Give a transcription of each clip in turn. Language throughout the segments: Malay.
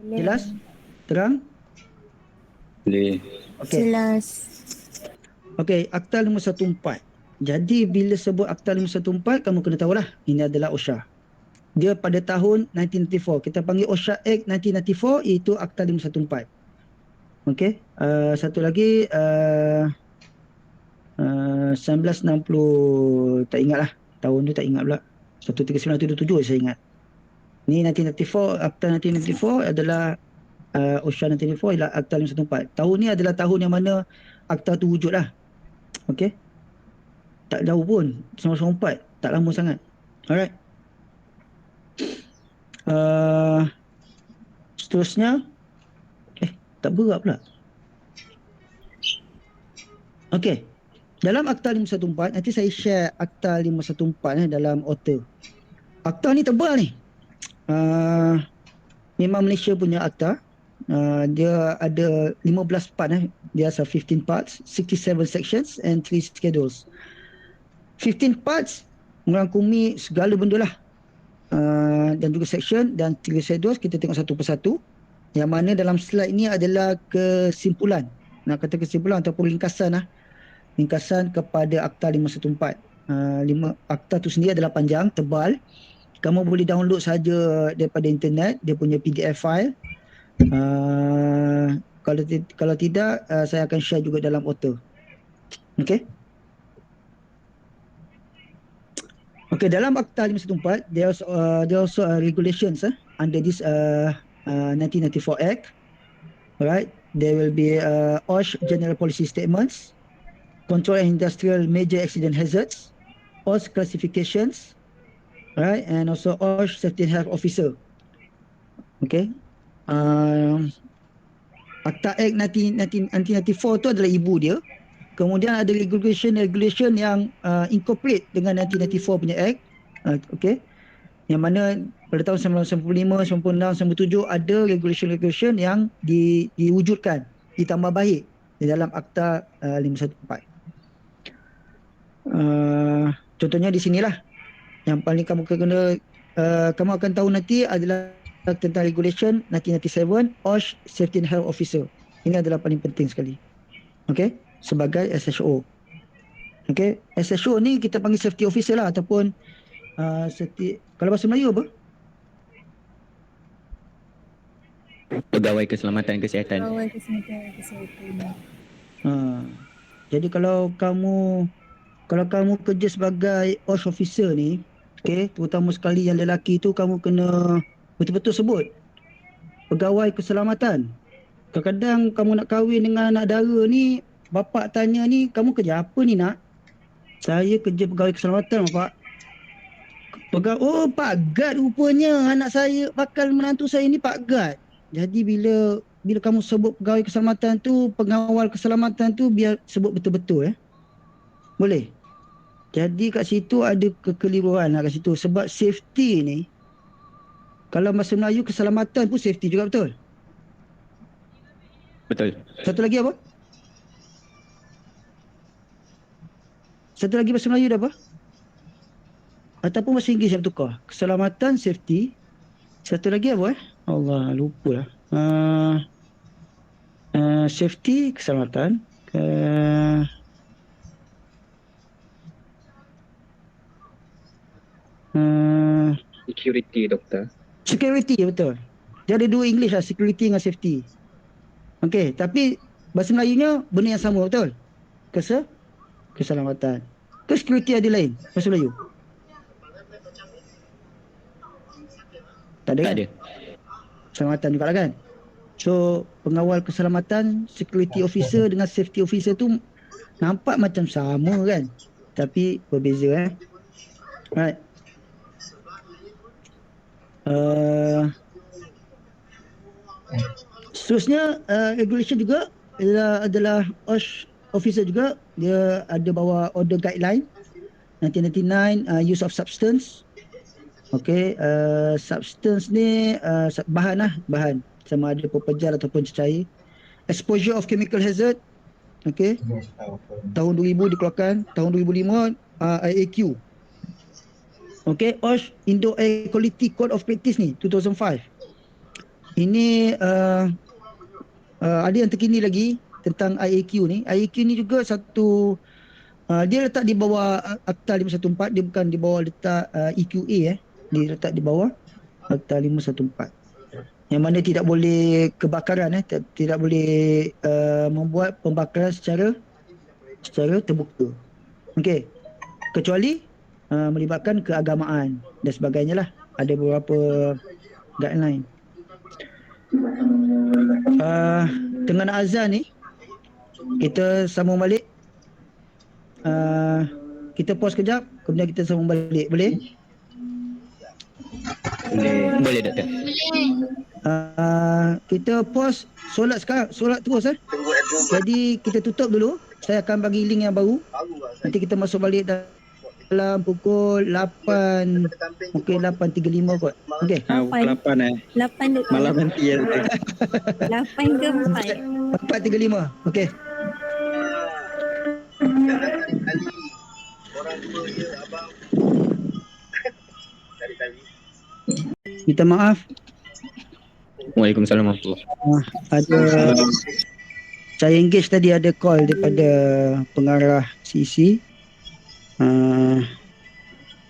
Jelas? Boleh. Terang? Boleh. Okey. Jelas. Okey, Akta 514. Jadi bila sebut Akta 514, kamu kena tahulah ini adalah OSHA. Dia pada tahun 1994. Kita panggil OSHA Act 1994, iaitu Akta 514. Okey. Satu lagi 1960, tak ingat lah. Tahun tu tak ingat pula. 13977 saya ingat. Ni 1994, Akta 1994 adalah OSHA 1994 ialah Akta 514. Tahun ni adalah tahun yang mana Akta tu wujud lah. Okey. Tak jauh pun. 1994. Tak lama sangat. Alright. Seterusnya. Tak bergerak pula. Okey. Dalam Akta 514, nanti saya share Akta 514 dalam author. Akta ni tebal ni. Memang Malaysia punya akta. Dia ada 15 part. Dia ada 15 parts, 67 sections and 3 schedules. 15 parts merangkumi segala benda lah. Dan juga section dan 3 schedules. Kita tengok satu persatu. Yang mana dalam slide ni adalah kesimpulan. Nak kata kesimpulan ataupun ringkasan lah. Ringkasan kepada Akta 514. Akta tu sendiri adalah panjang, tebal. Kamu boleh download saja daripada internet. Dia punya PDF file. Kalau tidak, saya akan share juga dalam author. Okay. Okay, dalam Akta 514, there also regulations under this 1994 Act. Alright, there will be OSH general policy statements, control and industrial major accident hazards, OSH classifications, right, and also OSH safety and health officer. Okay. Akta Act 1994 tu adalah ibu dia. Kemudian ada regulation yang incorporate dengan 1994 punya Act. Okay. Yang mana pada tahun 1995, 96, 97 ada regulation yang diwujudkan, ditambah baik di dalam Akta 514. Contohnya di sinilah yang paling kamu akan tahu nanti adalah tentang regulation 1997 OSH Safety and Health Officer. Ini adalah paling penting sekali. Okey, sebagai SHO. Okey, SHO ni kita panggil safety officer lah ataupun kalau bahasa Melayu apa? Pegawai keselamatan kesihatan. Pegawai kesihatan. Jadi kalau kamu kerja sebagai OSH officer ni, okey, terutama sekali yang lelaki tu, kamu kena betul-betul sebut pegawai keselamatan. Kadang-kadang kamu nak kahwin dengan anak dara ni, bapak tanya ni, kamu kerja apa ni nak? Saya kerja pegawai keselamatan, bapak. Oh, Pak Gad rupanya anak saya, bakal menantu saya ni Pak Gad. Jadi bila kamu sebut pegawai keselamatan tu, pengawal keselamatan tu, biar sebut betul-betul. Boleh? Jadi kat situ ada kekeliruan lah kat situ. Sebab safety ni, kalau bahasa Melayu keselamatan pun safety juga, betul? Betul. Satu lagi apa? Satu lagi bahasa Melayu dah apa? Ataupun bahasa Inggeris yang tukar. Keselamatan, safety. Satu lagi apa Allah, lupa lah. Safety, keselamatan. Security, doktor. Security, betul. Dia ada dua English lah, security dengan safety. Okey, tapi bahasa Melayunya benda yang sama, betul? Keselamatan. Security ada lain bahasa Melayu? Tak ada kan? Tak ada. Keselamatan juga lah kan? So, pengawal keselamatan, security officer dengan safety officer tu nampak macam sama kan? Tapi berbeza. Right. Seterusnya regulation juga adalah OSH officer juga. Dia ada bawa order guideline 1999 use of substance. Okay, substance ni bahan sama ada pepejar ataupun cecair. Exposure of chemical hazard. Okay, tahun 2000 dikeluarkan. Tahun 2005 IAQ. Okay, OSH Indo Air Quality Code of Practice ni 2005. ini ada yang terkini lagi tentang IAQ ni. IAQ ni juga satu, dia letak di bawah Akta 514, dia bukan di bawah letak EQA Dia letak di bawah Akta 514. Yang mana tidak boleh kebakaran tidak boleh membuat pembakaran secara terbuka. Okey. Kecuali melibatkan keagamaan dan sebagainya lah. Ada beberapa guideline. Tengah nak azan ni, kita sambung balik. Kita pause kejap, kemudian kita sambung balik. Boleh? Boleh doktor. Kita pause solat sekarang. Solat terus Jadi kita tutup dulu. Saya akan bagi link yang baru. Nanti kita masuk balik dalam pukul 8, mungkin 8.35 kot. Okey. Pukul 8 8 doktor. Malam nanti ya doktor. 8 ke 4? 4.35. Okey. Minta maaf. Waalaikumsalam warahmatullahi Ada saya engage tadi, ada call daripada pengarah CC.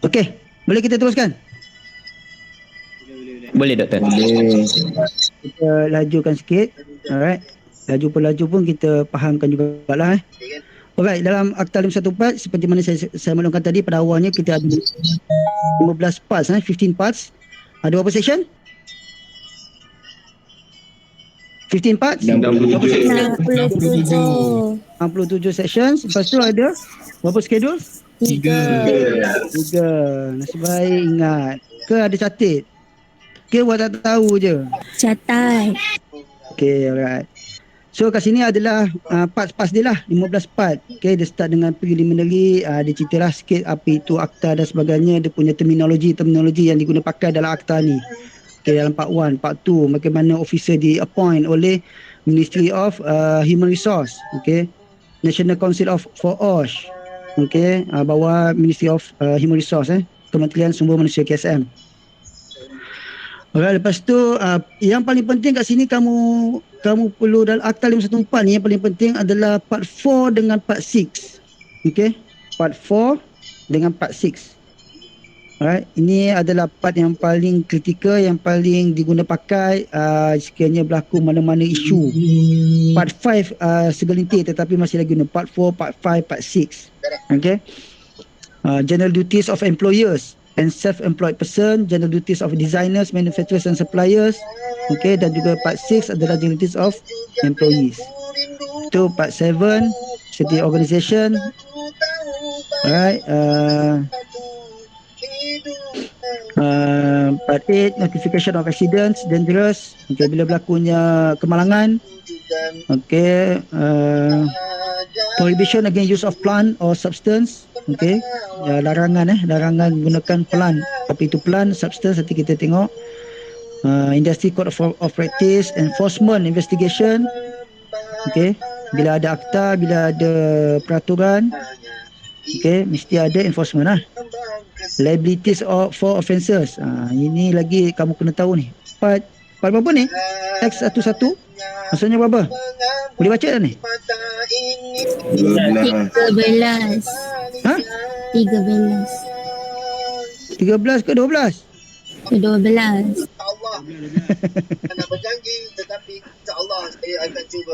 Okey, boleh kita teruskan? Boleh doktor. Kita lajukan sikit. Alright. Laju pun kita fahamkan jugalah. Alright, dalam Akta 514 seperti mana saya maklumkan tadi pada awalnya, kita ada 15 parts, 15 parts. Ada berapa section? 15 parts? 67. 67 sections. Lepas tu ada berapa schedule? 3. Nasib baik ingat. Ke ada catat? Ke buat tak tahu je? Catat. Okay, alright. So kat sini adalah parts-parts dia lah, 15 part. Okay, dia start dengan preliminary, dia cerita lah sikit apa itu akta dan sebagainya, dia punya terminologi yang diguna pakai dalam akta ni. Okay, dalam part 1, part 2, bagaimana officer di appoint oleh Ministry of Human Resource, okay, National Council for OSH, okay, bawah Ministry of Human Resource, Kementerian Sumber Manusia KSM. Alright, lepas tu yang paling penting kat sini kamu perlu dalam Akta 514 ni, yang paling penting adalah part 4 dengan part 6. Okey, part 4 dengan part 6. Alright, ini adalah part yang paling kritikal, yang paling diguna pakai sekiranya berlaku mana-mana isu. Part 5 segelintir tetapi masih lagi guna. Part 4, part 5, part 6. Okey. General duties of employers and self-employed person, general duties of designers, manufacturers and suppliers. Okay, dan juga part 6 adalah general duties of employees. Itu part 7, city organisation. Alright, part 8, notification of accidents, dangerous. Okay, bila berlakunya kemalangan. Okay, prohibition against use of plant or substance. Okay, larangan gunakan plant. Apa itu plant, substance, nanti kita tengok. Industry code of practice, enforcement, investigation. Okay, bila ada akta, bila ada peraturan, okay, mesti ada enforcement lah. Liabilities for offences. Ini lagi kamu kena tahu ni. Part berapa ni? X11 maksudnya berapa? Boleh baca tak ni? 13. Ha? 13 ke 12? 12.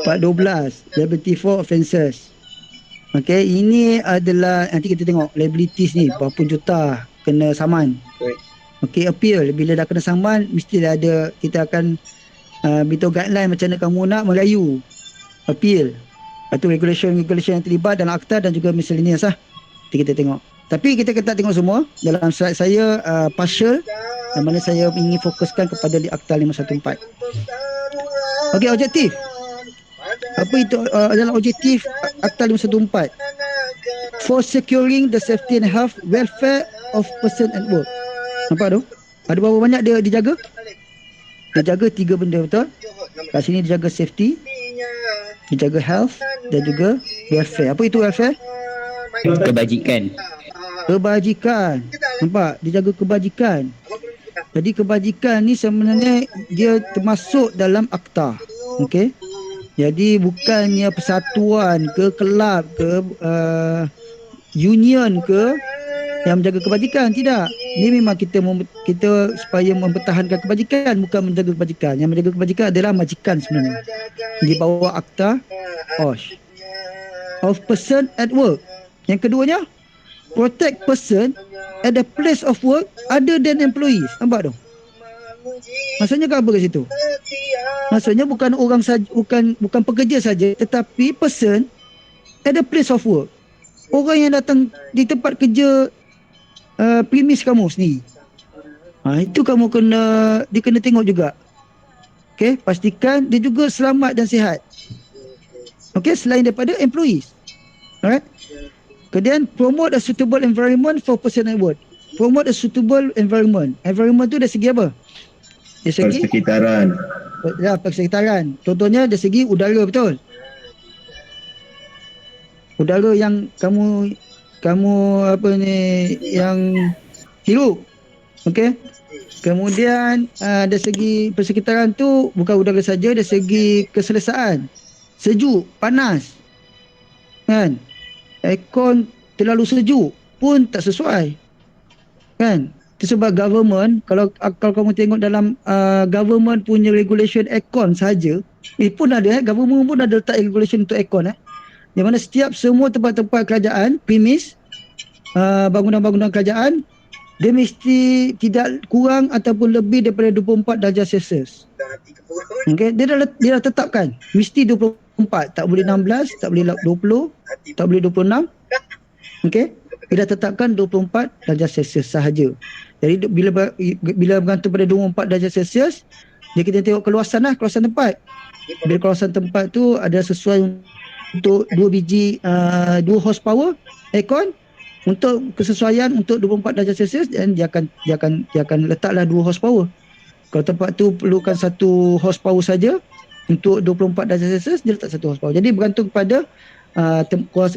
Part 12, liability for offences. Okay, ini adalah nanti kita tengok liabilities ni berapa juta kena saman. Okay, appeal, bila dah kena saman mesti ada, kita akan beritahu guideline macam mana kamu nak merayu appeal. Lepas tu regulation yang terlibat dalam akta dan juga miscellaneous lah. Nanti kita tengok. Tapi kita kena tengok semua. Dalam slide saya partial, yang mana saya ingin fokuskan kepada di akta 514. Okey, objektif. Apa itu adalah objektif akta 514? For securing the safety and health welfare of person and work. Nampak tu? Ada berapa banyak dia dijaga? Dia jaga 3 benda, betul? Kat sini dia jaga safety, dia jaga health dan juga welfare. Apa itu welfare? Kebajikan. Kebajikan. Nampak? Dia jaga kebajikan. Jadi kebajikan ni sebenarnya dia termasuk dalam akta. Okey. Jadi bukannya persatuan ke kelab ke union ke yang menjaga kebajikan, tidak. Ni memang kita supaya mempertahankan kebajikan, bukan menjaga kebajikan. Yang menjaga kebajikan adalah majikan sebenarnya. Di bawah akta OSH. Of person at work. Yang keduanya, protect person at the place of work other than employees. Nampak tu? Maksudnya apa kat situ? Maksudnya bukan orang saja, bukan pekerja saja, tetapi person at the place of work. Orang yang datang di tempat kerja premis kamu sendiri. Itu kamu dia kena tengok juga. Okey, pastikan dia juga selamat dan sihat. Okey, selain daripada employees. Alright. Kemudian promote a suitable environment for person at work. Promote a suitable environment. Environment tu dari segi apa? Dari segi Persekitaran. Ya, persekitaran. Contohnya dari segi udara, betul. Udara yang kamu apa ni yang hirup. Okey. Kemudian dari segi persekitaran tu bukan udara saja, dari segi keselesaan. Sejuk, panas. Kan? Aircon terlalu sejuk pun tak sesuai. Kan? Itu sebab government, kalau kamu tengok dalam government punya regulation aircon saja, pun ada government pun ada letak regulation untuk aircon di mana setiap semua tempat-tempat kerajaan, premis, bangunan-bangunan kerajaan, dia mesti tidak kurang ataupun lebih daripada 24 darjah Celsius. Okay? Dia dah tetapkan mesti 24, tak boleh 16, tak boleh 20, tak boleh 26. Okey, dia dah tetapkan 24 darjah Celsius sahaja. Jadi bila bergantung pada 24 darjah Celsius, dia kita tengok keluasan tempat. Bila keluasan tempat tu ada sesuai untuk 2 biji 2 horsepower aircon, untuk kesesuaian untuk 24 darjah Celsius, dan dia akan letaklah 2 horsepower. Kalau tempat tu perlukan 1 horsepower saja untuk 24 darjah Celsius, dia letak 1 horsepower. Jadi bergantung kepada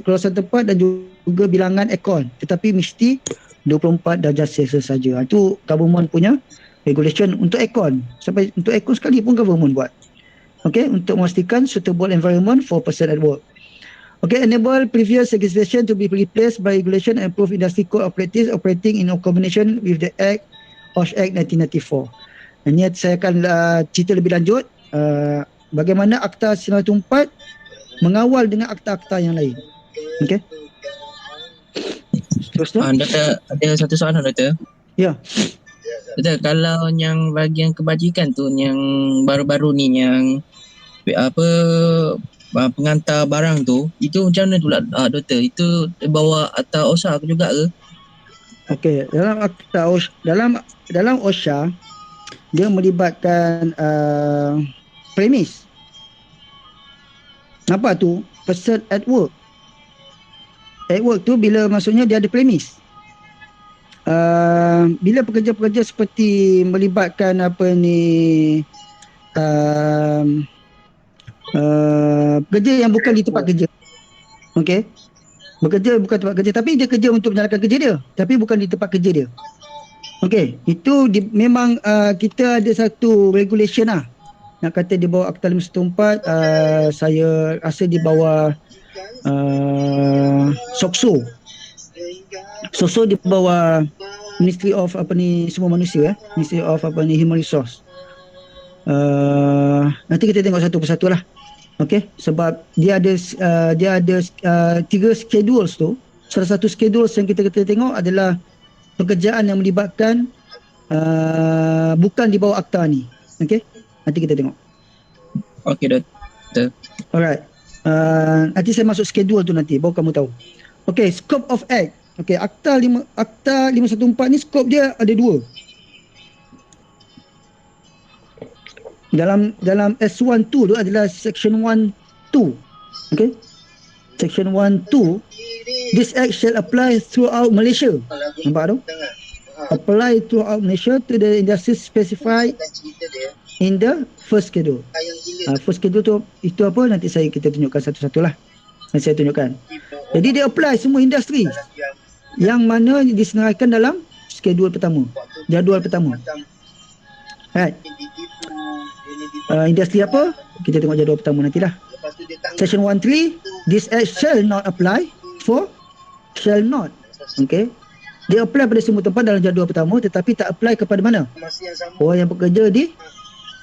keluasan tempat dan juga bilangan aircon, tetapi mesti 24 darjah Celsius saja. Itu government punya regulation untuk aircon. Sampai untuk aircon sekali pun government buat. Okay, untuk memastikan suitable environment for person at work. Okay, enable previous legislation to be replaced by regulation and improve industry code of practice operating in combination with the Act, OSH Act 1994. Ini saya akan cerita lebih lanjut bagaimana Akta 1994 mengawal dengan akta-akta yang lain. Okay. Terusnya. Doktor, ada satu soalan, Doktor. Ya. Doktor, kalau yang bahagian kebajikan tu, yang baru-baru ni, yang pengantar barang tu, itu macam mana pula, Doktor? Itu bawa akta OSHA juga ke? Okey, dalam akta OSHA, dalam OSHA dia melibatkan premis. Apa tu? Person at work. At work tu bila maksudnya dia ada premis. Bila pekerja-pekerja seperti melibatkan pekerja yang bukan di tempat kerja. Okey. Bekerja bukan tempat kerja, tapi dia kerja untuk menjalankan kerja dia, tapi bukan di tempat kerja dia. Okey, itu memang kita ada satu regulation nak kata di bawah Akta 514, saya rasa di bawah SOCSO. SOCSO di bawah Ministry of semua manusia, Ministry of Human Resource. Nanti kita tengok satu persatu lah. Okey, sebab dia ada 3 schedules tu. Salah satu schedule yang kita tengok adalah pekerjaan yang melibatkan bukan di bawah akta ni. Okey, nanti kita tengok. Okey, Doktor. Alright. Nanti saya masuk schedule tu nanti, baru kamu tahu. Okey, scope of act. Okey, Akta 514 ni scope dia ada 2. Dalam S1 tu adalah section 1 2. Okey. Section 1 2, this act shall apply throughout Malaysia. Nampak tu? Apply throughout Malaysia to the industry specified in the first schedule. First schedule tu itu apa? Nanti kita tunjukkan satu-satulah. Nanti saya tunjukkan. Jadi dia apply semua industri yang mana disenaraikan dalam schedule pertama, jadual pertama. Right. Industri apa? Kita tengok jadual pertama nantilah. Section 1.3, this act shall not apply for shall not. Okay. Dia apply pada semua tempat dalam jadual pertama tetapi tak apply kepada mana? Orang yang bekerja di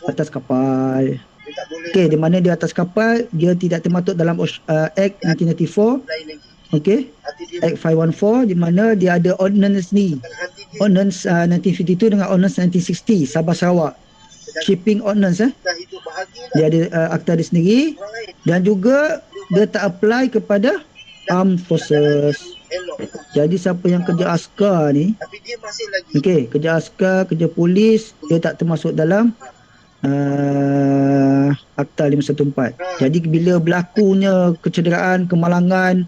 atas kapal. Okay, di mana di atas kapal dia tidak termasuk dalam Act 1994. Okay, Act 514 di mana dia ada ordinance ni. Ordinance 1952 dengan ordinance 1960 Sabah Sarawak. Shipping ordinance dia ada akta dia sendiri dan juga dia tak apply kepada armed forces. Jadi siapa yang kerja askar ni, okey, kerja askar, kerja polis, dia tak termasuk dalam Akta 514. Jadi bila berlakunya kecederaan, kemalangan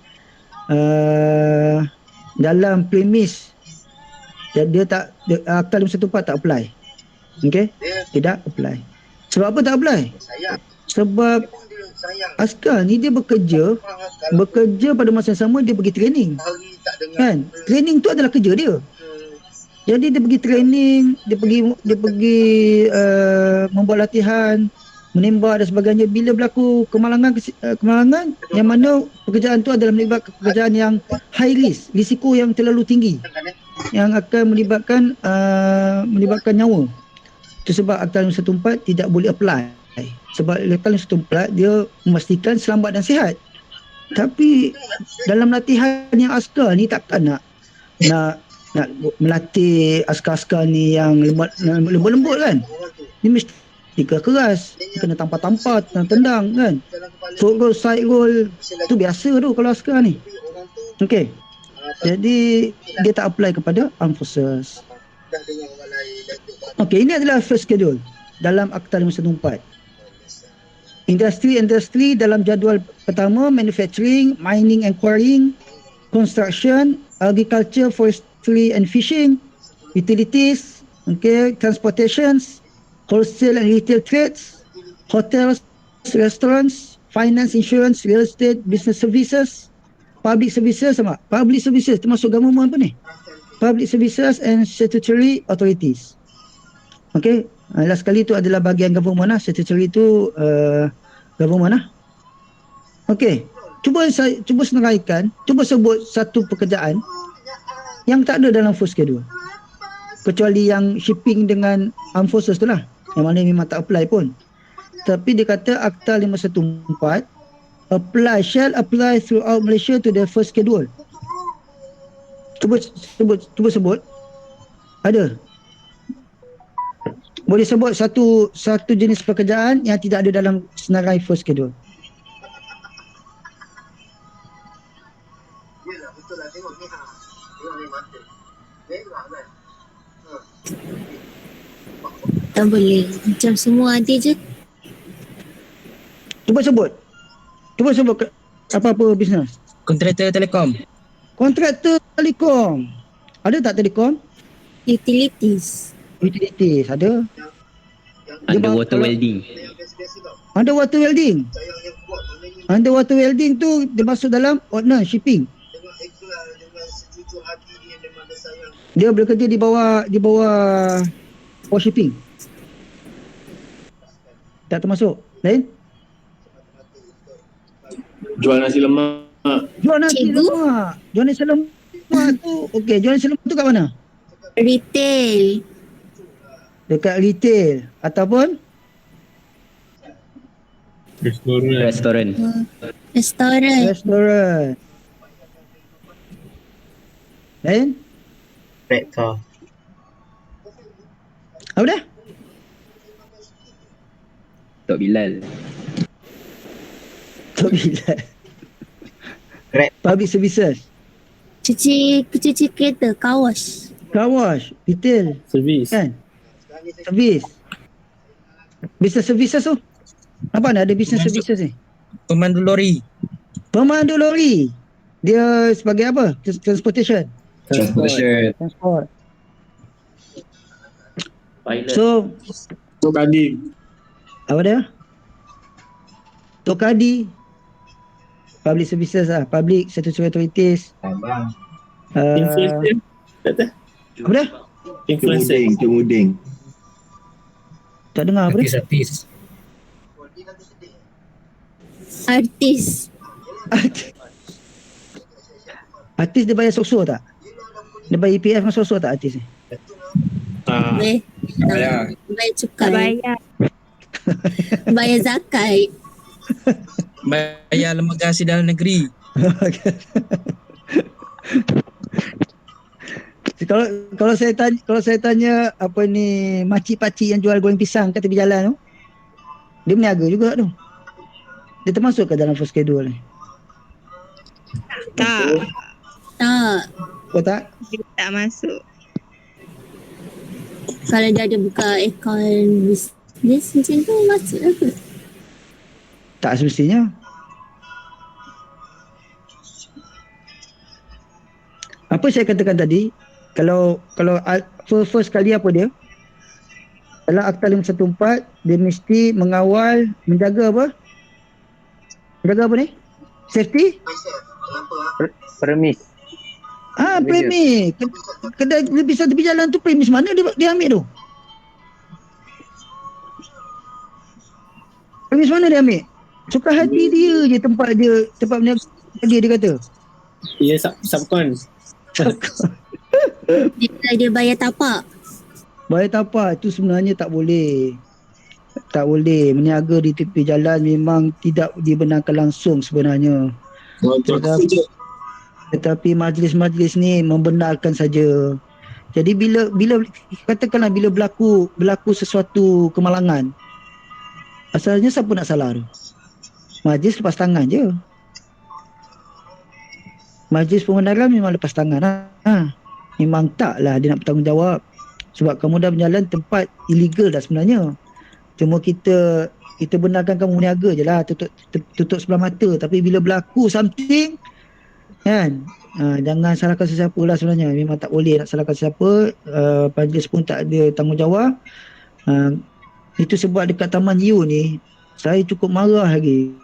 dalam premis, dia tak, Akta 514 tak apply. Okey, tidak apply. Sebab apa tak apply? Sebab askar ni dia bekerja pada masa yang sama dia pergi training. Kan? Training tu adalah kerja dia. Jadi dia pergi training, dia pergi membuat latihan, menembak dan sebagainya. Bila berlaku kemalangan yang mana pekerjaan tu adalah melibatkan pekerjaan yang high risk, risiko yang terlalu tinggi yang akan melibatkan nyawa. Itu sebab Akta 514 tidak boleh apply. Sebab Akta 514 dia memastikan selamat dan sihat. Tapi dalam latihan yang askar ni takkan nak melatih askar-askar ni yang lembut-lembut kan. Ni mesti keras, kena tampar-tampar, tendang kan. Short roll, side roll, tu biasa tu kalau askar ni. Okey. Jadi dia tak apply kepada armed forces. Okey, ini adalah first schedule dalam Akta 514. Industri dalam jadual pertama, manufacturing, mining and quarrying, construction, agriculture, forestry and fishing, utilities, okay, transportations, wholesale and retail trades, hotels, restaurants, finance, insurance, real estate, business services, public services sama. Public services termasuk government apa ni? Public services and statutory authorities. Okay, last sekali tu adalah bahagian government lah. Statutory tu government lah. Okay, cuba senaraikan, cuba sebut satu pekerjaan yang tak ada dalam first schedule. Kecuali yang shipping dengan armed forces tu lah, yang mana memang tak apply pun. Tapi dia kata Akta 514 shall apply throughout Malaysia to the first schedule. Cuba sebut. Ada. Boleh sebut satu jenis pekerjaan yang tidak ada dalam senarai first schedule. Tak boleh. Macam semua ada je. Cuba sebut apa-apa bisnes. Kontraktor telekom. Kontraktor telekom. Ada tak telekom? Utilities. Utilities ada. Underwater welding. Underwater welding. Underwater welding tu dia masuk dalam ordinance shipping. Dia bekerja di bawah shipping. Tak termasuk. Lain? Jual nasi lemak. Jual nasi lemak tu. Okey, jual nasi lemak tu kat mana? Retail. Dekat retail ataupun Restoran. restoran. Lain? Red car. Apa dah? Tok Bilal. Tak bila. Grab. Public services. Cuci kereta. Car wash. Car wash. Retail. Servis. Kan? Servis. Business services tu. Apa ada business services ni? Pemandu lori. Pemandu lori. Dia sebagai apa? Transportation. Transport. Pilot. So, Tok Kadim. apa dia? Tokadi. Public services lah. Public statutory authorities. Influencer. Tak tahu. Apa dia? Influencer. Kemuding. Tak dengar apa dia? Artis. Artis dia bayar sok-sok tak? Dia bayar EPF dengan sok-sok tak artis ni? Bayar. Bayar cukai. Bayar. Bayar zakat. Bayar lembaga hasil dalam negeri. kalau saya tanya apa ni makcik-pakcik yang jual goreng pisang kat tepi jalan tu, dia berniaga juga tu. Dia termasuk ke dalam first schedule ni? Tak. Tak. Oh tak? Dia tak masuk. Kalau dia ada buka akaun bisnes macam tu masuk lah ke? Tak semestinya. Apa saya katakan tadi, kalau first kali apa dia? Dalam Akta 514, dia mesti mengawal, menjaga apa? Menjaga apa ni? Safety? Premis. Premis. Kedai bisa tepi jalan tu premis mana dia ambil tu? Premis mana dia ambil? Suka hati dia je tempat dia kata. Ya, subcon. Dia bayar tapak. Bayar tapak tu sebenarnya tak boleh. Tak boleh. Meniaga di tepi jalan memang tidak dibenarkan langsung sebenarnya. Tetapi majlis-majlis ni membenarkan saja. Jadi bila katakanlah bila berlaku sesuatu kemalangan, asalnya siapa nak salah tu? Majlis lepas tangan je. Majlis pembenaran memang lepas tangan lah. Memang taklah dia nak bertanggungjawab. Sebab kamu dah berjalan tempat illegal dah sebenarnya. Cuma kita benarkan kamu berniaga je lah. Tutup sebelah mata. Tapi bila berlaku something, kan, jangan salahkan sesiapa lah sebenarnya. Memang tak boleh nak salahkan sesiapa. Majlis pun tak ada tanggungjawab. Itu sebab dekat Taman U ni, saya cukup marah lagi.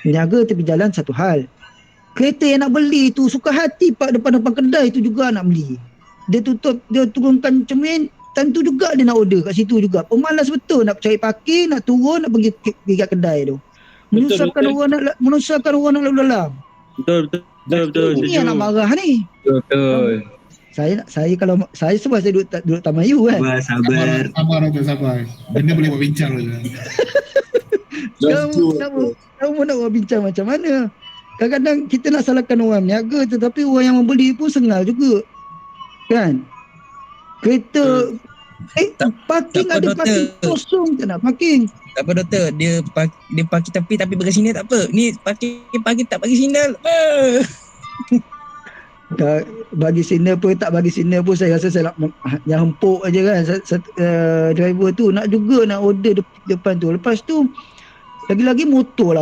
Berniaga tepi jalan satu hal. Kereta yang nak beli tu suka hati pak depan kedai tu juga nak beli. Dia turunkan cermin, time tu juga dia nak order kat situ juga. Pemalas betul nak cari parking, nak turun, nak pergi kat kedai tu. Menyusahkan orang nak lalu dalam. Betul. Ini yang nak marah ni. Betul. Saya kalau saya sebab saya duduk Taman U kan. Sabar. Sabar. Benda boleh buat bincang je. Kamu nak buat bincang macam mana? Kadang-kadang kita nak salahkan orang niaga, tetapi orang yang membeli pun sengal juga. Kan? Kereta parking tak apa, ada doktor. parking kosong, tak nak parking. Tak apa doktor, dia parking tapi bagi signal tak apa. Ni parking tak bagi signal. Tak bagi signal pun tak bagi signal pun saya rasa saya nak yang hempuk aja kan. Driver tu nak order depan tu. Lepas tu lagi-lagi motor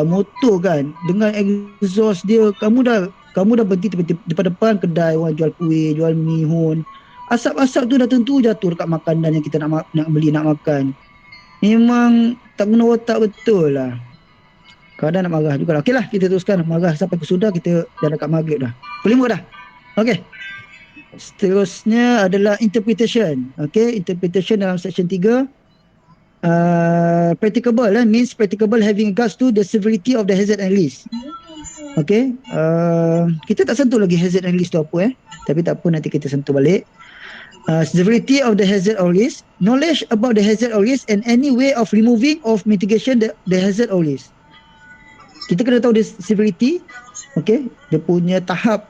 kan, dengan exhaust dia, kamu dah berhenti depan kedai orang jual kuih, jual mihun. Asap-asap tu dah tentu jatuh dekat makanan yang kita nak beli, nak makan. Memang tak guna otak betul lah. Kadang nak marah juga lah. Okey lah, kita teruskan marah sampai ke sudah, kita dah dekat maghrib dah. Pukul 5 dah. Okey. Seterusnya adalah interpretation. Okey, interpretation dalam section 3. Practicable means practicable having regards to the severity of the hazard and risk. Okay, kita tak sentuh lagi hazard and risk tu apa tapi tak apa, nanti kita sentuh balik. Severity of the hazard or risk, knowledge about the hazard or risk and any way of removing of mitigation the hazard or risk. Kita kena tahu the severity, okay, dia punya tahap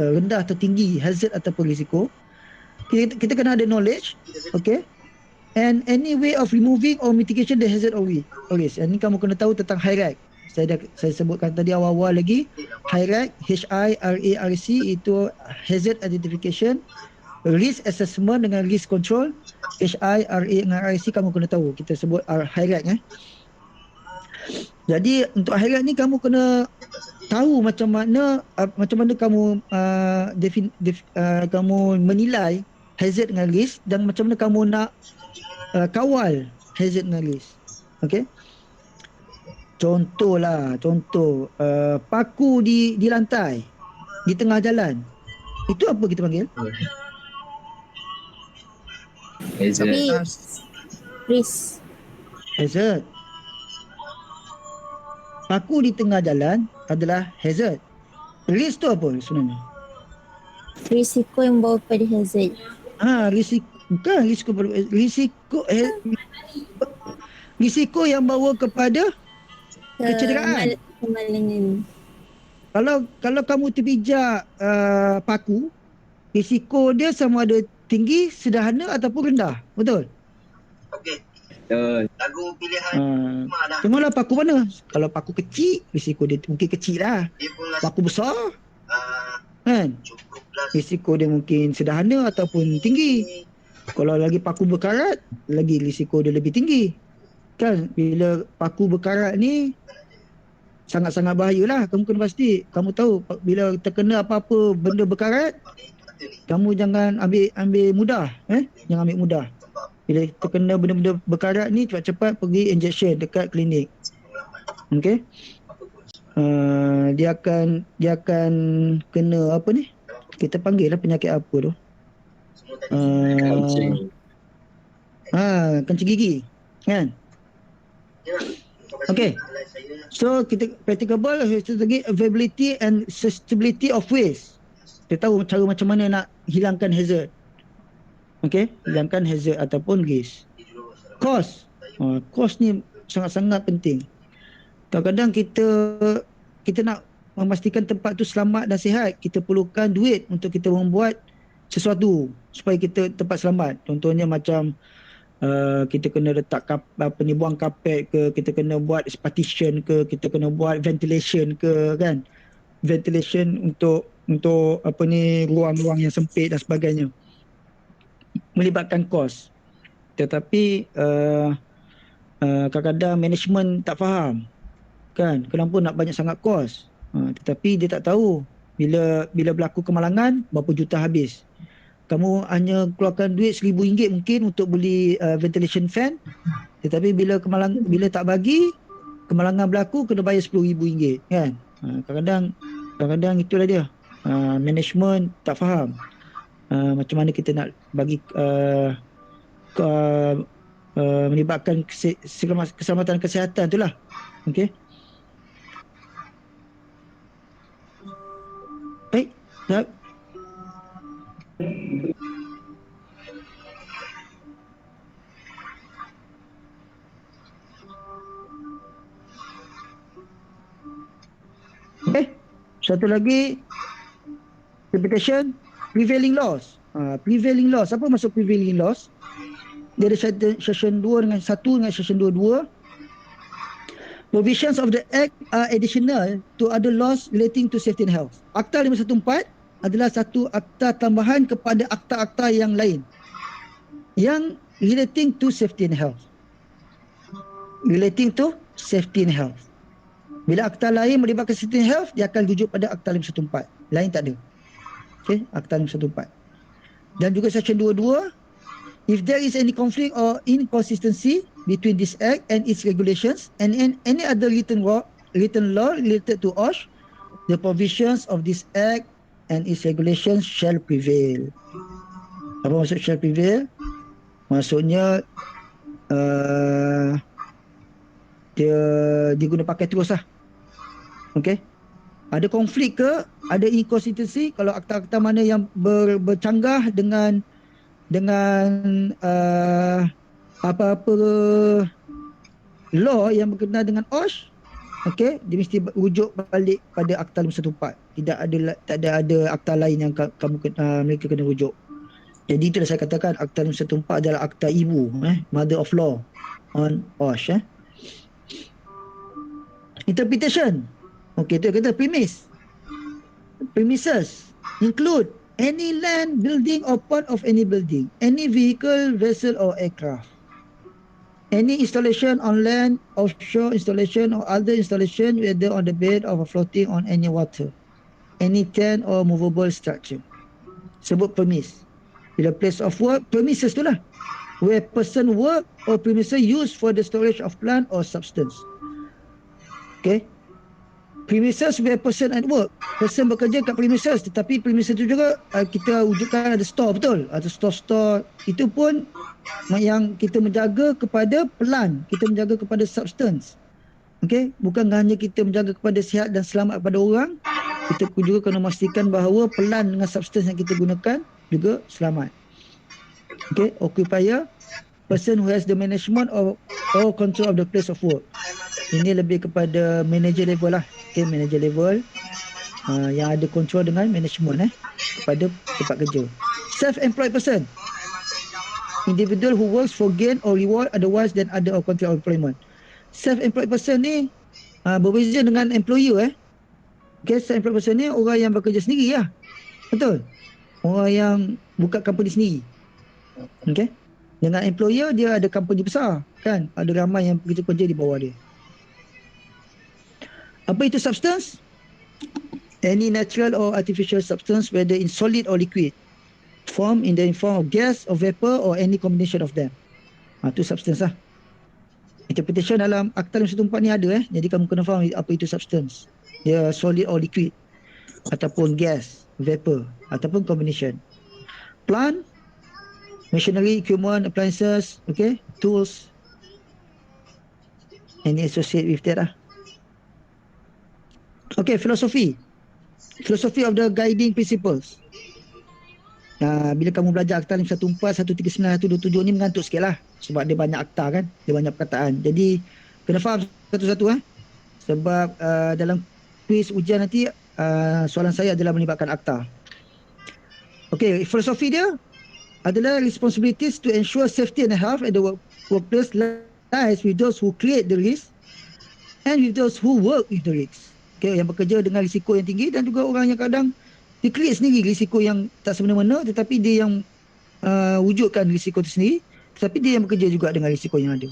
rendah atau tinggi hazard ataupun risiko. Kita kena ada knowledge, okay, and any way of removing or mitigation the hazard or risk. Ini kamu kena tahu tentang HIRAC. Saya sebutkan tadi awal-awal lagi. HIRAC, HIRARC itu hazard identification, risk assessment dengan risk control. HIRA dengan RIC kamu kena tahu. Kita sebut HIRAC. Jadi untuk HIRAC ni kamu kena tahu macam mana kamu kamu menilai hazard dengan risk, dan macam mana kamu nak kawal hazard dengan risk. Okey. Contoh paku di lantai di tengah jalan. Itu apa kita panggil? Hazard. Risk. Hazard. Paku di tengah jalan adalah hazard. Risk tu apa sebenarnya? Risiko yang bawa pada hazard. Risiko. Bukan risiko. Risiko yang bawa kepada kecederaan. Kemalangan. Kalau kamu terpijak paku, risiko dia sama ada tinggi, sederhana ataupun rendah. Betul? Betul. Tengoklah paku mana. Kalau paku kecil, risiko dia mungkin kecil lah. Paku besar, kan? Risiko dia mungkin sederhana ataupun tinggi. Kalau lagi paku berkarat, lagi risiko dia lebih tinggi. Kan? Bila paku berkarat ni sangat-sangat bahayalah. Kamu kena pasti. Kamu tahu bila terkena apa-apa benda berkarat, kamu jangan ambil mudah. Jangan ambil mudah. Bila terkena benda-benda berkarat ni, cepat-cepat pergi injection dekat klinik. Okey. Dia akan kena apa ni? Kita panggil lah penyakit apa tu? Kencing gigi. Kan? Okay. So kita practicable lagi availability and sustainability of waste. Kita tahu cara macam mana nak hilangkan hazard. Okay, hilangkan hazard ataupun risk. Cost. Cost ni sangat-sangat penting. Kadang-kadang kita nak memastikan tempat tu selamat dan sihat, kita perlukan duit untuk kita membuat sesuatu supaya kita tempat selamat. Contohnya macam kita kena letak buang kapet ke, kita kena buat partition ke, kita kena buat ventilation ke, kan? Ventilation untuk apa ni, ruang-ruang yang sempit dan sebagainya. Melibatkan kos. Tetapi kadang-kadang management tak faham, kan, kenapa nak banyak sangat kos. Tetapi dia tak tahu bila berlaku kemalangan berapa juta habis. Kamu hanya keluarkan duit RM1,000 mungkin untuk beli ventilation fan, tetapi bila tak bagi, kemalangan berlaku, kena bayar RM10,000, kan. Kadang-kadang itulah dia. Management tak faham macam mana kita nak bagi melibatkan keselamatan kesihatan itulah. Okey. Baik. Satu lagi interpretation, prevailing laws. Prevailing laws. Apa maksud prevailing laws? Dia ada section 2 dengan 1 dengan section 22. Provisions of the act are additional to other laws relating to safety and health. Akta 514 adalah satu akta tambahan kepada akta-akta yang lain yang relating to safety and health. Relating to safety and health. Bila akta lain melibatkan safety and health, dia akan rujuk pada akta 514. Lain tak ada. Okey, akta 514. Dan juga section 22, if there is any conflict or inconsistency between this act and its regulations and any other written law related to OSH, the provisions of this act and its regulations shall prevail. Apa maksud shall prevail? Maksudnya dia guna pakai terus lah. Okey. Ada konflik ke, ada inconsistency, kalau akta-akta mana yang bercanggah dengan apa-apa law yang berkenaan dengan OSH, okey, dia mesti rujuk balik pada akta 514. Tak ada akta lain yang mereka kena rujuk. Jadi itulah saya katakan akta 514 adalah akta ibu, mother of law on OSH. Interpretation. Okey, itu kata premise. Premises include any land, building or part of any building, any vehicle, vessel or aircraft, any installation on land, offshore installation or other installation, whether on the bed or floating on any water, any tent or movable structure. Sebut premise. Bila place of work, premises tu lah, where person work or premises used for the storage of plant or substance. Okay. premises where person at work. Person bekerja kat premises, tetapi premises itu juga kita wujudkan ada store, betul? Ada store-store. Itu pun yang kita menjaga kepada pelan, kita menjaga kepada substance. Okey, bukan hanya kita menjaga kepada sihat dan selamat kepada orang, kita juga kena memastikan bahawa pelan dengan substance yang kita gunakan juga selamat. Okey, occupier, person who has the management or control of the place of work. Ini lebih kepada manager level lah. Okay, manager level yang ada control dengan management kepada tempat kerja. Self-employed person, individual who works for gain or reward otherwise than other or contract of employment. Self-employed person ni berbeza dengan employer. Okay, self-employed person ni orang yang bekerja sendiri lah. Betul? Orang yang buka company sendiri. Okay. Dengan employer dia ada company besar kan, ada ramai yang bekerja di bawah dia. Apa itu substance? Any natural or artificial substance, whether in solid or liquid, form in the form of gas or vapor or any combination of them. Itu substance lah. Interpretation dalam Akta 514 ni ada jadi kamu kena faham apa itu substance. Dia solid or liquid, ataupun gas, vapor, ataupun combination. Plant, machinery, equipment, appliances, okay, tools, any associate with that lah. Okay, philosophy of the guiding principles. Bila kamu belajar Akta 514, 139, 127 ni mengantuk sikit lah, sebab dia banyak akta kan, dia banyak perkataan. Jadi kena faham satu-satu sebab dalam kuis ujian nanti soalan saya adalah melibatkan akta. Okay, filosofi dia adalah responsibilities to ensure safety and health at the workplace lies with those who create the risk and with those who work with the risk. Okay, yang bekerja dengan risiko yang tinggi dan juga orang yang kadang dia create sendiri risiko yang tak semena-mena, tetapi dia yang wujudkan risiko itu sendiri, tetapi dia yang bekerja juga dengan risiko yang ada.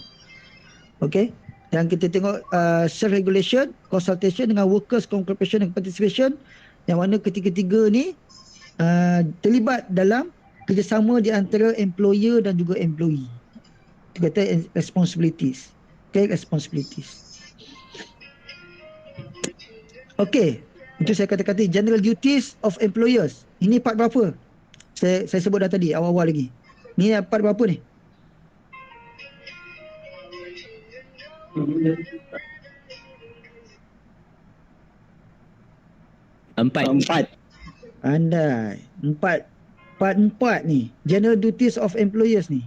Okay, dan kita tengok self-regulation, consultation dengan workers, cooperation dan participation, yang mana ketiga-tiga ni terlibat dalam kerjasama di antara employer dan juga employee. Itu kata responsibilities. Okay, responsibilities. Okay, itu saya kata-kata general duties of employers. Ini part berapa? Saya sebut dah tadi, awal-awal lagi. Ni part berapa ni? Empat. Andai. Part 4 ni, general duties of employers ni.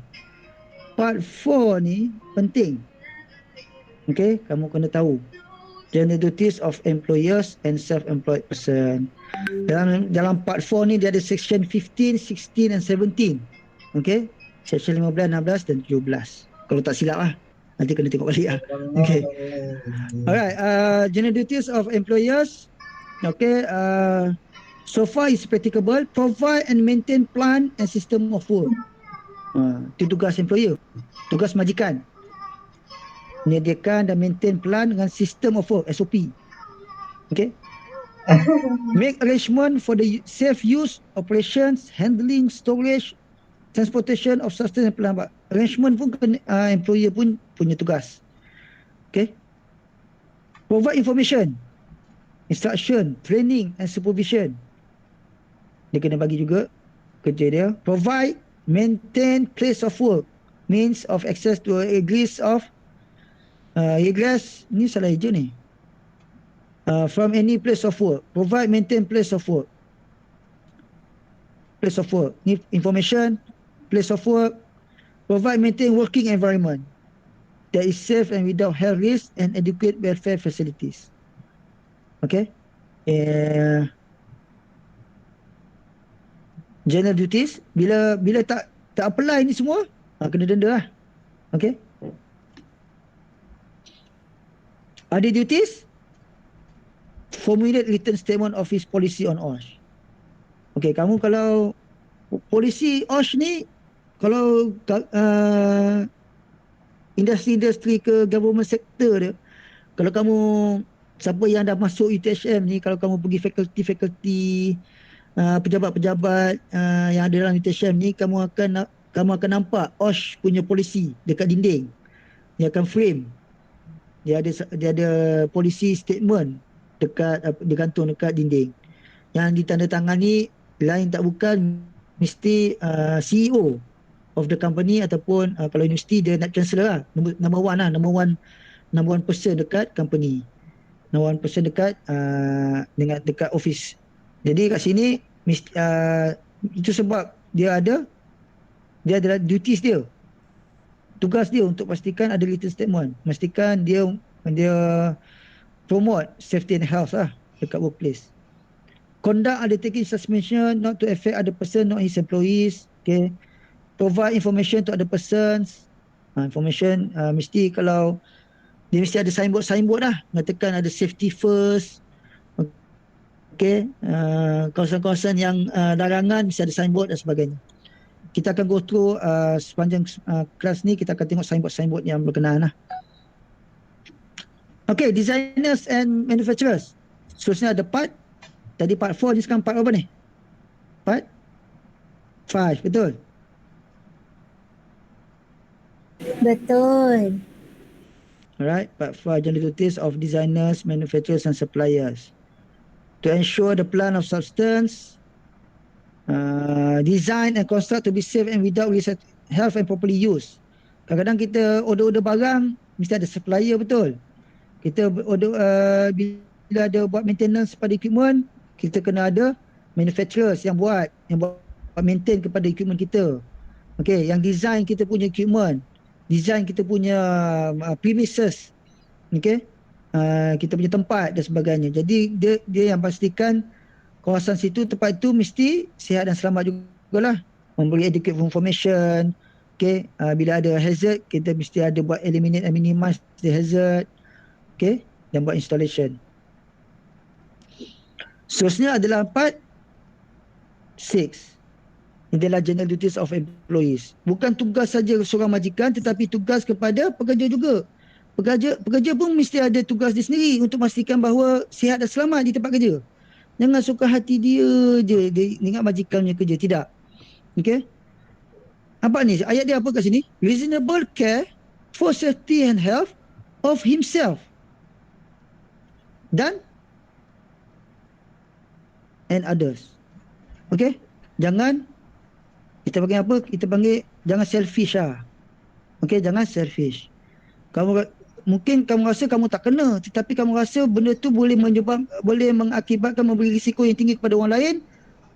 Part 4 ni penting. Okay, kamu kena tahu. General duties of employers and self-employed person. Dalam part 4 ni dia ada section 15, 16 and 17. Okay, section 15, 16 dan 17. Kalau tak silap lah, nanti kena tengok balik lah. Okay, alright, general duties of employers. Okay, so far is practicable, provide and maintain plan and system of work. Itu tugas employer, tugas majikan. Menyediakan dan maintain plan dengan system of work, SOP. Okay. Make arrangement for the safe use, operations, handling, storage, transportation of sustenance and plan. Arrangement pun employer pun punya tugas. Okay. Provide information, instruction, training and supervision. Dia kena bagi juga kerja dia. Provide, maintain place of work, means of access to egress of egress, ni salah je ni. From any place of work. Provide, maintain place of work. Place of work. Ni information, place of work. Provide, maintain working environment that is safe and without health risk and adequate welfare facilities. Okay. General duties, bila tak apply ni semua, kena denda lah. Okay. Other duties, formulate written statement of his policy on OSH. Okay, kamu kalau polisi OSH ni, kalau industri-industri ke government sector dia, kalau kamu, siapa yang dah masuk UTHM ni, kalau kamu pergi fakulti-fakulti, pejabat-pejabat yang ada dalam UTHM ni, kamu akan nampak OSH punya polisi dekat dinding. Dia akan frame. Dia ada polisi statement digantung dekat dinding. Yang ditandatangani lain tak bukan mesti CEO of the company ataupun kalau universiti dia nak transfer lah, number one person dekat company, number one person dekat dengan dekat office. Jadi kat sini itu sebab dia adalah duties dia, tugas dia untuk pastikan ada written statement, pastikan dia promote safety and health lah dekat workplace. Conduct undertaking suspension not to affect other person, not his employees. Okay. Provide information to other persons. Information mesti kalau dia mesti ada signboard lah, mengatakan ada safety first. Okay. Kawasan-kawasan yang larangan mesti ada signboard dan sebagainya. Kita akan go through sepanjang kelas ni, kita akan tengok signboard yang berkenaan lah. Okay, designers and manufacturers. Seterusnya ada part. Tadi part 4, ni sekarang part apa ni? Part 5, betul? Betul. Alright, part 5, general duties of designers, manufacturers and suppliers. To ensure the plant of substance, design and construct to be safe and without risk of health and properly used. Kadang-kadang kita order barang, mesti ada supplier, betul? Kita order, bila ada buat maintenance pada equipment, kita kena ada manufacturers yang buat maintain kepada equipment kita. Okay, yang design kita punya equipment, design kita punya premises, okay, kita punya tempat dan sebagainya. Jadi dia yang pastikan kawasan situ, tempat itu mesti sihat dan selamat jugalah. Memberi adequate information. Okay, bila ada hazard, kita mesti ada buat eliminate and minimize the hazard. Okay, dan buat installation. Seterusnya adalah part 6. Ini adalah general duties of employees. Bukan tugas saja seorang majikan, tetapi tugas kepada pekerja juga. Pekerja pun mesti ada tugas dia sendiri untuk memastikan bahawa sihat dan selamat di tempat kerja. Jangan suka hati dia je dia ingat majikannya kerja. Tidak. Okay. Apa ni? Ayat dia apa kat sini? Reasonable care for safety and health of himself dan and others. Okay. Jangan, kita panggil apa? Kita panggil jangan selfish lah. Okay, jangan selfish. Mungkin kamu rasa kamu tak kena, tetapi kamu rasa benda tu boleh mengakibatkan memberi risiko yang tinggi kepada orang lain.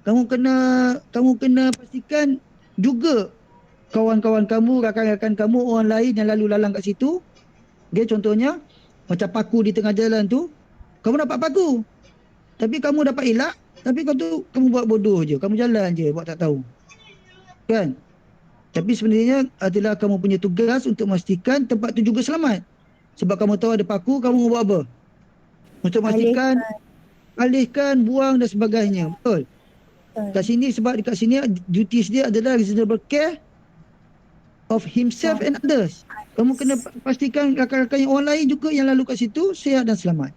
Kamu kena pastikan juga kawan-kawan kamu, rakan-rakan kamu, orang lain yang lalu lalang kat situ. Okay, contohnya macam paku di tengah jalan tu, kamu dapat paku, tapi kamu dapat elak, tapi kamu buat bodoh je, kamu jalan je buat tak tahu, kan? Tapi sebenarnya adalah kamu punya tugas untuk memastikan tempat tu juga selamat. Sebab kamu tahu ada paku, kamu buat apa? Untuk memastikan alihkan, buang dan sebagainya. Betul? Kat sini, sebab dekat sini duties dia adalah reasonable care of himself and others. Kamu kena pastikan rakan-rakan yang orang lain juga yang lalu kat situ sihat dan selamat.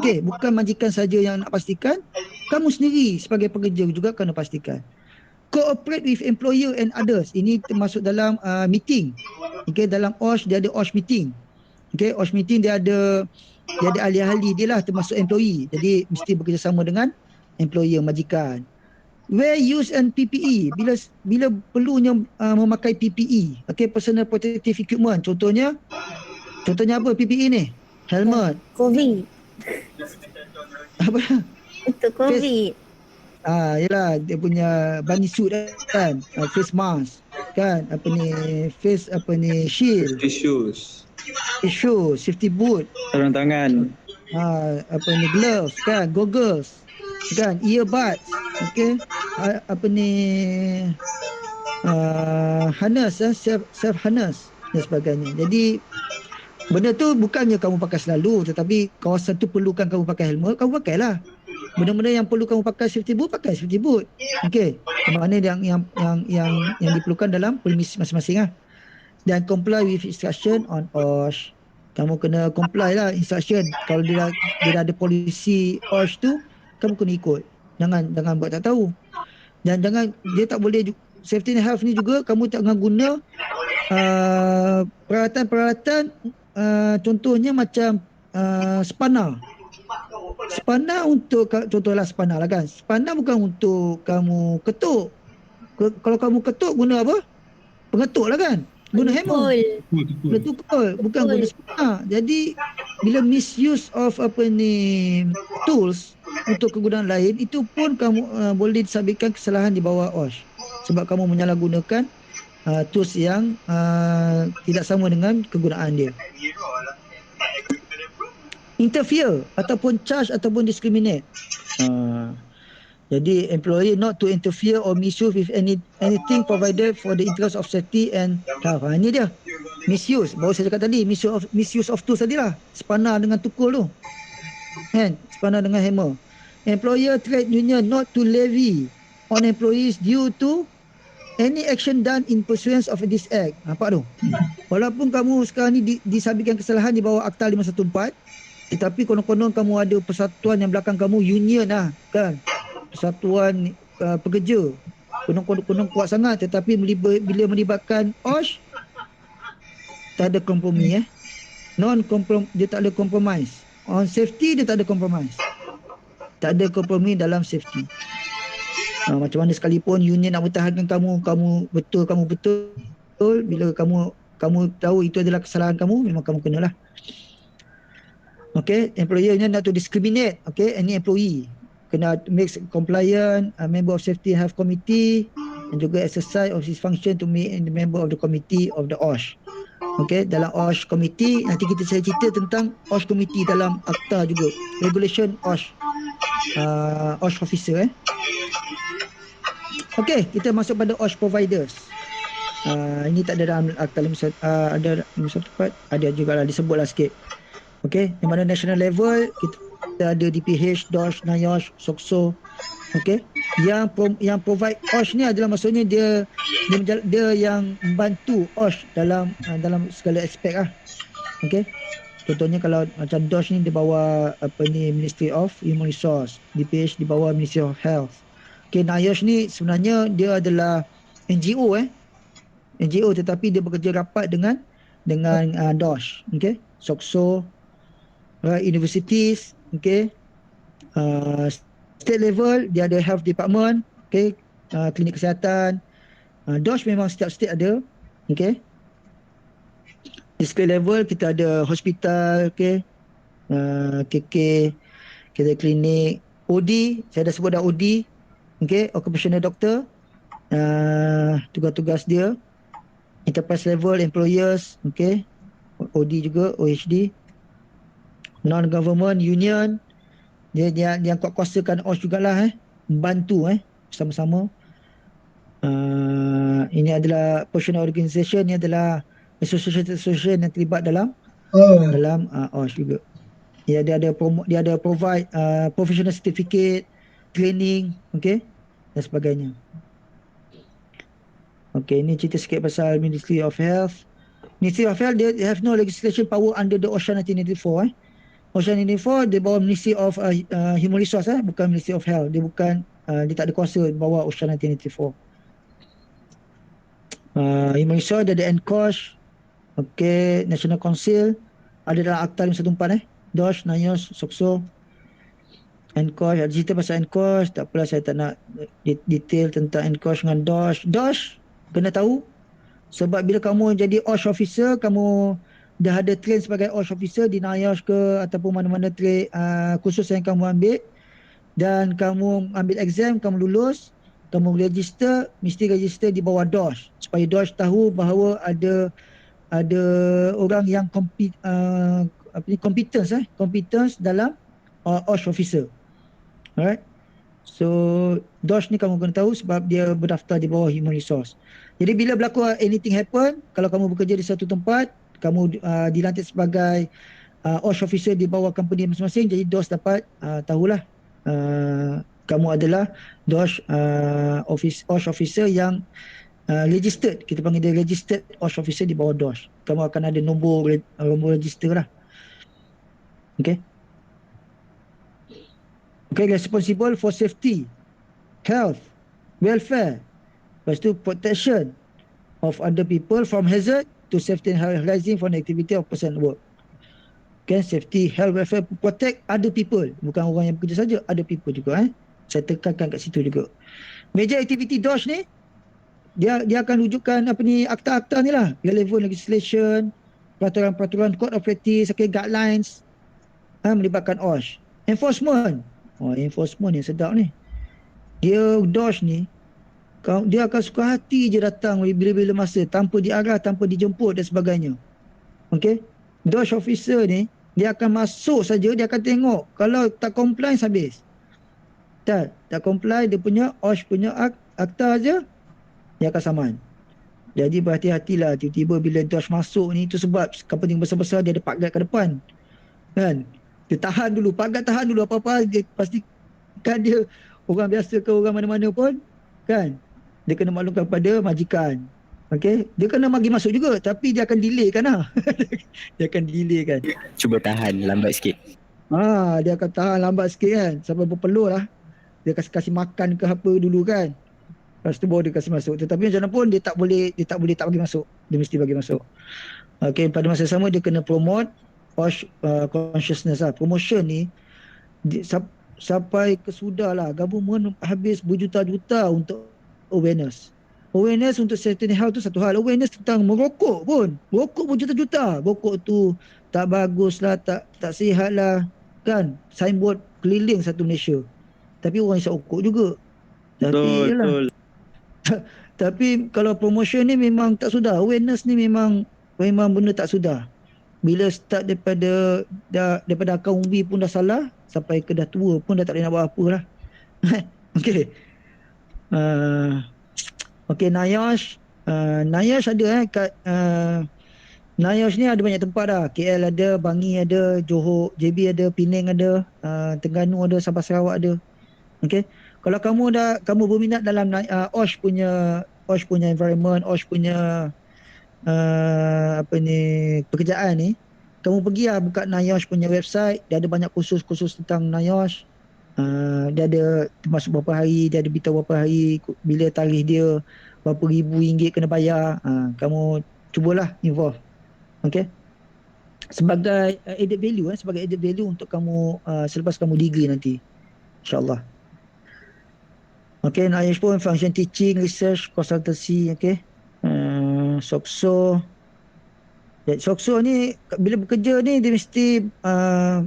Okey, bukan majikan saja yang nak pastikan, kamu sendiri sebagai pekerja juga kena pastikan. Cooperate with employer and others. Ini termasuk dalam meeting. Okey, dalam OSH dia ada OSH meeting. Okey, OSH meeting dia ada ahli-ahli dia lah, termasuk employee. Jadi mesti bekerjasama dengan employer, majikan. Wear, use and PPE. Bila perlunya memakai PPE. Okey, personal protective equipment. Contohnya apa PPE ni? Helmet. COVID. Apa? Untuk COVID. Yalah, dia punya bunny suit kan, face mask kan, shield, shoes, safety boot, Sarung tangan. gloves kan, goggles kan, earbuds, okey, harness, self harness dan sebagainya. Jadi benda tu bukannya kamu pakai selalu, tetapi kawasan tu perlukan kamu pakai helmet, kamu pakailah. Benda-benda yang perlu kamu pakai safety boot, pakai safety boot. Okey. Mana yang diperlukan dalam premis masing-masing lah. Dan comply with instruction on OSH. Kamu kena comply lah instruction. Kalau dia dah ada polisi OSH tu, kamu kena ikut. Jangan buat tak tahu. Dan dia tak boleh, safety and health ni juga kamu jangan guna peralatan-peralatan contohnya macam spanner. Spana untuk, contohlah spana lah kan. Spana bukan untuk kamu ketuk. Kalau kamu ketuk guna apa? Pengetuk lah kan. Guna hammer. Betul. Guna tukul. Bukan guna spana. Jadi bila misuse of tools untuk kegunaan lain, itu pun kamu boleh disabitkan kesalahan di bawah OSH. Sebab kamu menyalahgunakan tools yang tidak sama dengan kegunaan dia. Interfere ataupun charge ataupun discriminate. Jadi employer not to interfere or misuse with anything provided for the interest of safety and health. Ini dia. Misuse. Baru saya cakap tadi, misuse of tools tadi lah. Spana dengan tukul tu. Kan? Spana dengan hammer. Employer trade union not to levy on employees due to any action done in pursuance of this act. Nampak tu? Walaupun kamu sekarang ni disabitkan kesalahan di bawah Akta 514, tetapi konon-konon kamu ada persatuan yang belakang kamu, union lah kan, persatuan pekerja, konon kuat sangat, tetapi bila melibatkan OSH tak ada kompromi dia tak ada compromise on safety, dia tak ada compromise, tak ada kompromi dalam safety. Macam mana sekalipun union nak bertahankan kamu betul bila kamu tahu itu adalah kesalahan kamu, memang kamu kenalah. Okay, employer ni not to discriminate, okay, any employee. Kena make compliant, a member of safety and health committee, dan juga exercise of his function to make the member of the committee of the OSH. Okay, dalam OSH committee, nanti saya cerita tentang OSH committee dalam akta juga. Regulation OSH, OSH officer Okay, kita masuk pada OSH providers. Ini tak ada dalam akta 514, ada juga lah, disebutlah sikit. Okay, di mana national level kita ada DPH, DOSH, NIOSH, SOCSO. Okay, yang provide OSH ni adalah maksudnya dia yang membantu OSH dalam segala aspek lah. Okay, contohnya kalau macam DOSH ni di bawah Ministry of Human Resource, DPH di bawah Ministry of Health. Okay, NIOSH ni sebenarnya dia adalah NGO NGO, tetapi dia bekerja rapat dengan DOSH. Okay, SOCSO, universities, okay, state level dia ada health department, okay, klinik kesihatan. DOSH memang setiap state ada, okay. Di state level kita ada hospital, okay, KK, kita klinik, OD, saya dah sebut dah OD, okay, occupational doctor, tugas-tugas dia. Enterprise level employers, okay, OD juga, OHD. Non-government union, dia yang kuat-kuasakan OSH jugalah, membantu sama-sama. Ini adalah professional organisation, ini adalah association yang terlibat dalam OSH juga. Dia ada provide professional certificate, training, okay, dan sebagainya. Okay, ini cerita sikit pasal Ministry of Health. Ministry of Health, they have no legislation power under the OSHA 1984. OSHA 1984 dia bawah Ministry of Human Resource, bukan Ministry of Health. Dia tak ada kuasa bawah OSHA 1984. Human Resource dia ada NCOSH, okay, National Council, ada dalam Akta 514, DOSH, NIOSH, SOCSO. NCOSH, ada cerita pasal NCOSH, tak apalah saya tak nak detail tentang NCOSH dengan DOSH. DOSH kena tahu, sebab bila kamu jadi OSH officer, kamu dah ada train sebagai OSH officer di NIOSH ke ataupun mana-mana train khusus yang kamu ambil, dan kamu ambil exam, kamu lulus, kamu mesti register di bawah DOSH, supaya DOSH tahu bahawa ada orang yang competence dalam OSH officer. Alright. So DOSH ni kamu kena tahu sebab dia berdaftar di bawah Human Resource. Jadi bila berlaku anything happen, kalau kamu bekerja di satu tempat, kamu dilantik sebagai OSH officer di bawah company masing-masing, jadi DOSH dapat tahulah kamu adalah DOSH OSH officer yang registered. Kita panggil dia registered OSH officer di bawah DOSH. Kamu akan ada nombor register lah. Okay. Okay, responsible for safety, health, welfare, lepas tu protection of other people from hazard to safety and health arising from the activity of person at work. Kan, safety, health, welfare, protect other people. Bukan orang yang bekerja saja, other people juga. Saya tekankan kat situ juga. Major activity DOSH ni, dia akan wujudkan akta-akta ni lah. Relevant legislation, peraturan-peraturan code of practice, guidelines, melibatkan OSH. Enforcement. Enforcement yang sedap ni. Dia DOSH ni, dia akan suka hati je datang bila-bila masa tanpa diarah, tanpa dijemput dan sebagainya. Okay. DOSH officer ni, dia akan masuk saja, dia akan tengok. Kalau tak comply, habis. Tak comply, dia punya OSH punya akta je, dia akan saman. Jadi berhati-hatilah tiba-tiba bila DOSH masuk ni, itu sebab company besar-besar dia ada pagat ke depan. Kan? Dia tahan dulu, pagat tahan dulu apa-apa, dia pastikan dia orang biasa ke orang mana-mana pun, kan? Dia kena maklumkan kepada majikan. Okey, dia kena bagi masuk juga, tapi dia akan delay kan lah. Dia akan delay kan. Cuba tahan lambat sikit. Dia akan tahan lambat sikit kan, sampai berpeluh lah. Dia kasih makan ke apa dulu kan. Lepas tu baru dia kasih masuk. Tetapi macam mana pun dia tak boleh tak bagi masuk. Dia mesti bagi masuk. Okey, pada masa sama dia kena promote consciousness lah. Promotion ni sampai ke sudah lah. Government habis berjuta-juta untuk awareness. Awareness untuk safety and health tu satu hal. Awareness tentang merokok pun. Merokok pun juta-juta. Rokok tu tak bagus lah, tak sihat lah. Kan? Signboard keliling satu Malaysia. Tapi orang isap rokok juga. Betul. Tapi kalau promotion ni memang tak sudah. Awareness ni memang benda tak sudah. Bila start daripada akar umbi pun dah salah, sampai ke dah tua pun dah tak boleh nak buat apa lah. Okey. Okey, NIOSH. NIOSH ada kat NIOSH ni ada banyak tempat dah. KL ada, Bangi ada, Johor, JB ada, Penang ada, Terengganu ada, Sabah Sarawak ada. Okey. Kalau kamu berminat dalam OSH punya environment, OSH punya pekerjaan ni, kamu pergi lah buka NIOSH punya website. Dia ada banyak kursus-kursus tentang NIOSH. Dia ada termasuk berapa hari, dia ada beritahu berapa hari, bila tarikh dia, berapa ribu ringgit kena bayar. Kamu cubalah involve. Okay. Sebagai added value untuk kamu selepas kamu degree nanti, insyaAllah. Okay, NIOSH pun function teaching, research, consultancy. Okay. SOCSO. SOCSO ni bila bekerja ni dia mesti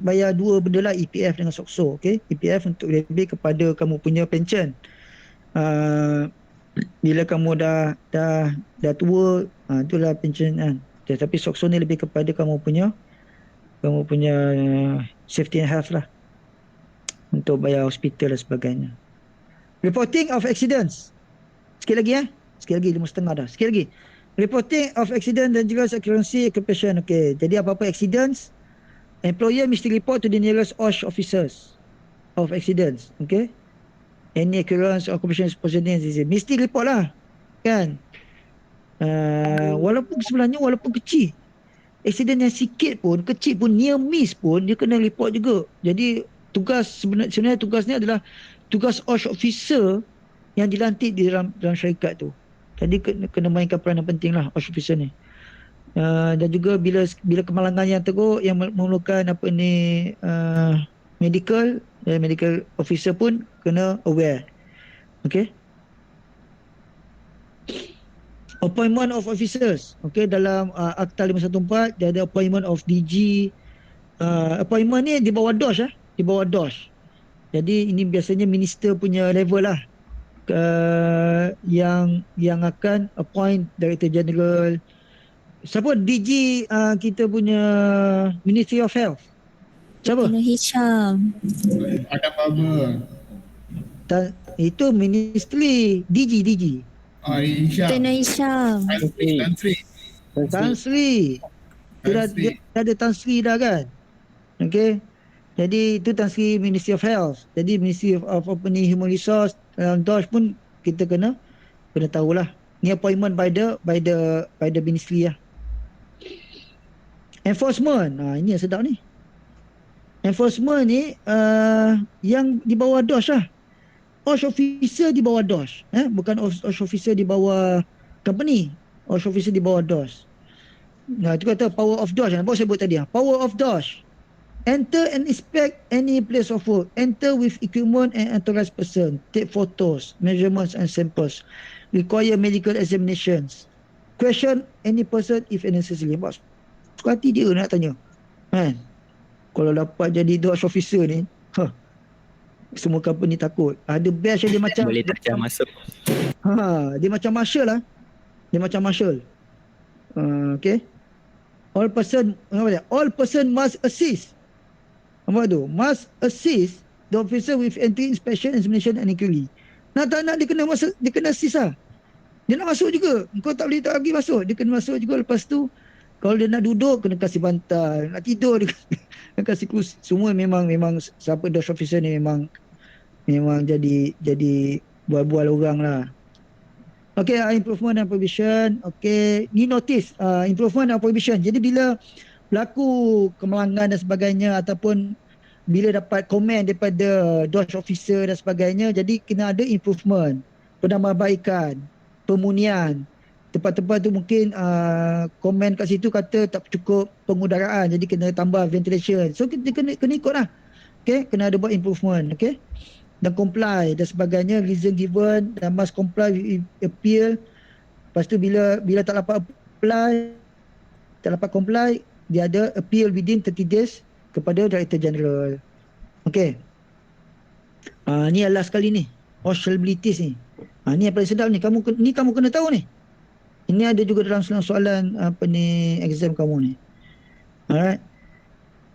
bayar dua benda lah, EPF dengan SOCSO. Okay. EPF untuk lebih kepada kamu punya pension. Bila kamu dah tua, itulah pension kan. Tapi SOCSO ni lebih kepada kamu punya safety and health lah, untuk bayar hospital dan sebagainya. Reporting of accidents. Sikit lagi 5.5 dah. Sikit lagi. Reporting of accident dan juga accuracy occupation. Okay. Jadi apa-apa accidents, employer mesti report to the nearest OSH officers of accidents. Okay. Any occurrence or occupation positioning mesti report lah. Kan. Walaupun kecil. Accident yang sikit pun, kecil pun, near miss pun, dia kena report juga. Jadi sebenarnya tugas ni adalah tugas OSH officer yang dilantik di dalam syarikat tu. Jadi kena mainkan peranan penting lah OSH officer ni. Dan juga bila kemalangan yang teruk yang memerlukan medical officer pun kena aware. Okay. Appointment of officers. Okay, dalam Akta 514 dia ada appointment of DG. Appointment ni di bawah DOSH di bawah DOSH. Jadi ini biasanya minister punya level lah, yang akan appoint Director General. Siapa DG kita punya Ministry of Health? Siapa? Kena Hisham. Adam Baba. Itu ministry DG. Hisham. Kena Hisham. Tan Sri. Dia ada Tan Sri dah kan. Okay. Jadi itu Tan Sri Ministry of Health. Jadi Ministry of Human Resource DOSH pun kita kena tahulah. Ni appointment by the ministry lah. Enforcement. Ini yang sedap ni. Enforcement ni yang di bawah DOSH lah. OSH officer di bawah DOSH. Bukan OSH officer di bawah company. OSH officer di bawah DOSH. Itu kata power of DOSH. Apa saya sebut tadi? Power of DOSH. Enter and inspect any place of work. Enter with equipment and authorized person. Take photos, measurements and samples. Require medical examinations. Question any person if necessary. Mak suka hati dia nak tanya. Kan? Kalau dapat jadi dodge officer ni, semua company takut. The best dia macam Boleh tak jam masuk. dia macam marshal lah. Dia macam marshal. Okay. All person must assist. Apa tu? Must assist the officer with entry, inspection, examination and inquiry. Nak tak nak dia kena masuk, dia kena assist lah. Dia nak masuk juga. Kau tak boleh tak lagi masuk. Dia kena masuk juga. Lepas tu kalau dia nak duduk kena kasih bantal. Nak tidur dia kena kasih kursi. Semua memang siapa dodge officer ni memang jadi bual-bual orang lah. Okay, improvement and provision. Okay, ni notice improvement and provision. Jadi bila berlaku kemalangan dan sebagainya ataupun bila dapat komen daripada dodge officer dan sebagainya, jadi kena ada improvement, penambahbaikan, pemunian. Tempat-tempat tu mungkin komen kat situ kata tak cukup pengudaraan, jadi kena tambah ventilation. So kita kena ikut lah. Okay, kena ada buat improvement. Okay, dan comply dan sebagainya, reason given dan must comply with appeal. Lepas tu bila tak dapat comply, dia ada appeal within 30 days kepada Director General. Okay. Ni last kali ni. Operabilities ni. Ni yang paling sedap ni. Kamu kena tahu ni. Ini ada juga dalam soalan exam kamu ni. Alright.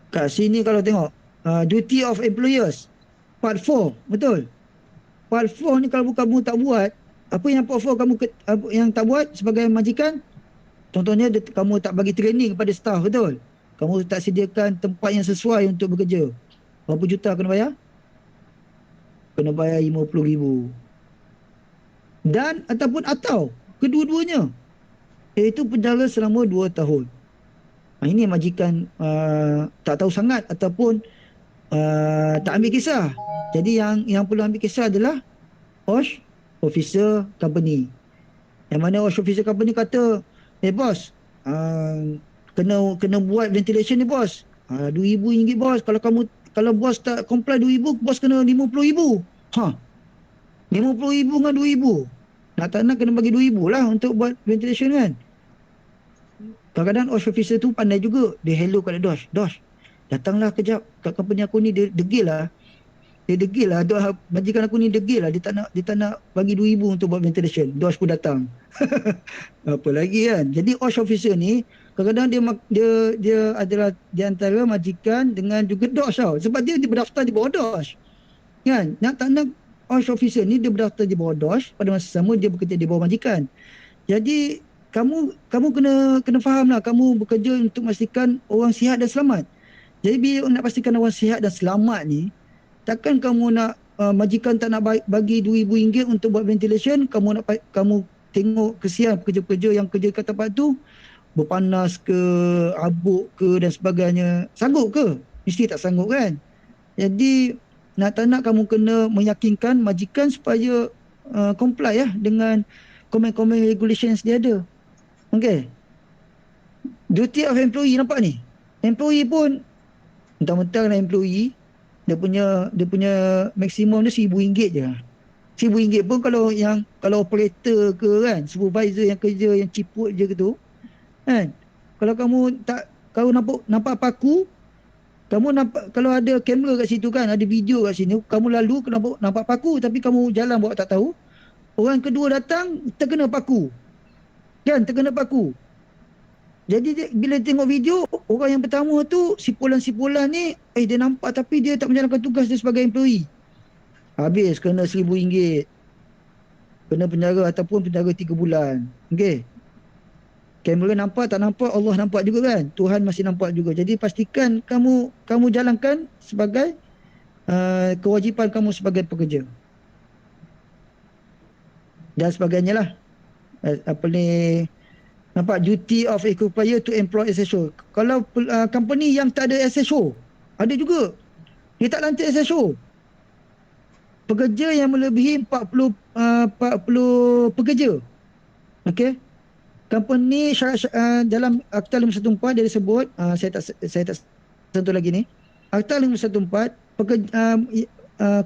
Kat sini kalau tengok duty of employers part 4, betul? Part 4 ni kalau kamu tak buat, apa yang part 4 kamu yang tak buat sebagai majikan, contohnya kamu tak bagi training kepada staff, betul? Kamu tak sediakan tempat yang sesuai untuk bekerja. Berapa juta kena bayar? Kena bayar RM50,000. Dan atau kedua-duanya, iaitu penjara selama 2 tahun. Ini majikan tak tahu sangat ataupun tak ambil kisah. Jadi yang perlu ambil kisah adalah OSH Officer Company. Yang mana OSH Officer Company kata, bos, kena buat ventilation ni bos. RM2,000 bos. Kalau bos tak comply RM2,000, bos kena RM50,000. RM50,000 dengan RM2,000. Nak tak nak kena bagi RM2,000 lah untuk buat ventilation kan. Kadang-kadang OSH Officer tu pandai juga. Dia hello kat Dosh. Dosh, datanglah kejap kat company aku ni, dia degil lah. Majikan aku ni degil lah. Dia tak nak bagi RM2,000 untuk buat ventilation. Dosh pun datang. Apa lagi kan. Jadi OSH Officer ni kadang-kadang dia adalah di antara majikan dengan juga Dosh tau. Sebab dia berdaftar di bawah Dosh. Kan? Nak tak nak OSH Officer ni dia berdaftar di bawah Dosh, pada masa sama dia bekerja di bawah majikan. Jadi kamu kena faham lah, kamu bekerja untuk memastikan orang sihat dan selamat. Jadi bila nak pastikan orang sihat dan selamat ni, takkan kamu nak majikan tak nak bagi RM2,000 untuk buat ventilation, kamu tengok kesian pekerja-pekerja yang kerja kat tempat tu berpanas ke, abuk ke dan sebagainya. Sanggup ke? Mesti tak sanggup kan? Jadi nak tak nak kamu kena meyakinkan majikan supaya comply lah dengan komen-komen regulations dia ada. Okay. Duty of employee, nampak ni? Employee pun mentang-mentang lah employee, dia punya maksimum dia RM1,000 je. RM1,000 pun kalau operator ke kan, supervisor yang kerja yang ciput je gitu kan. Kalau kamu nampak paku, kamu nampak, kalau ada kamera kat situ kan, ada video kat sini, kamu lalu nampak paku tapi kamu jalan bawa tak tahu, orang kedua datang terkena paku. Kan, terkena paku. Jadi bila tengok video, orang yang pertama tu, sipulan-sipulan ni, dia nampak tapi dia tak menjalankan tugas dia sebagai employee. Habis kena RM1,000. Kena penjara ataupun penjara 3 bulan. Okey. Kamera nampak tak nampak, Allah nampak juga kan. Tuhan masih nampak juga. Jadi pastikan kamu jalankan sebagai kewajipan kamu sebagai pekerja. Dan sebagainya lah. Nampak duty of occupier to employ SSO. Kalau company yang tak ada SSO, ada juga. Dia tak lantik SSO. Pekerja yang melebihi 40 pekerja. Okey. Company dalam Akta 514 dia disebut, saya tak sentuh lagi ni. Akta 514,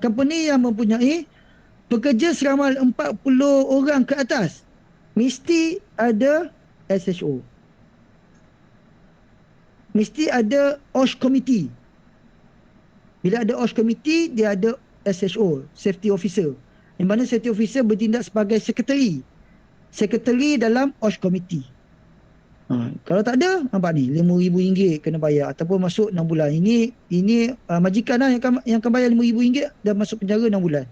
company yang mempunyai pekerja seramai 40 orang ke atas mesti ada SHO. Mesti ada OSH committee. Bila ada OSH committee, dia ada SHO, safety officer. Yang mana safety officer bertindak sebagai sekretari. Sekretari dalam OSH committee. Kalau tak ada, nampak ni RM5,000 kena bayar ataupun masuk 6 bulan. Ini majikan lah yang akan bayar RM5,000 dan masuk penjara 6 bulan.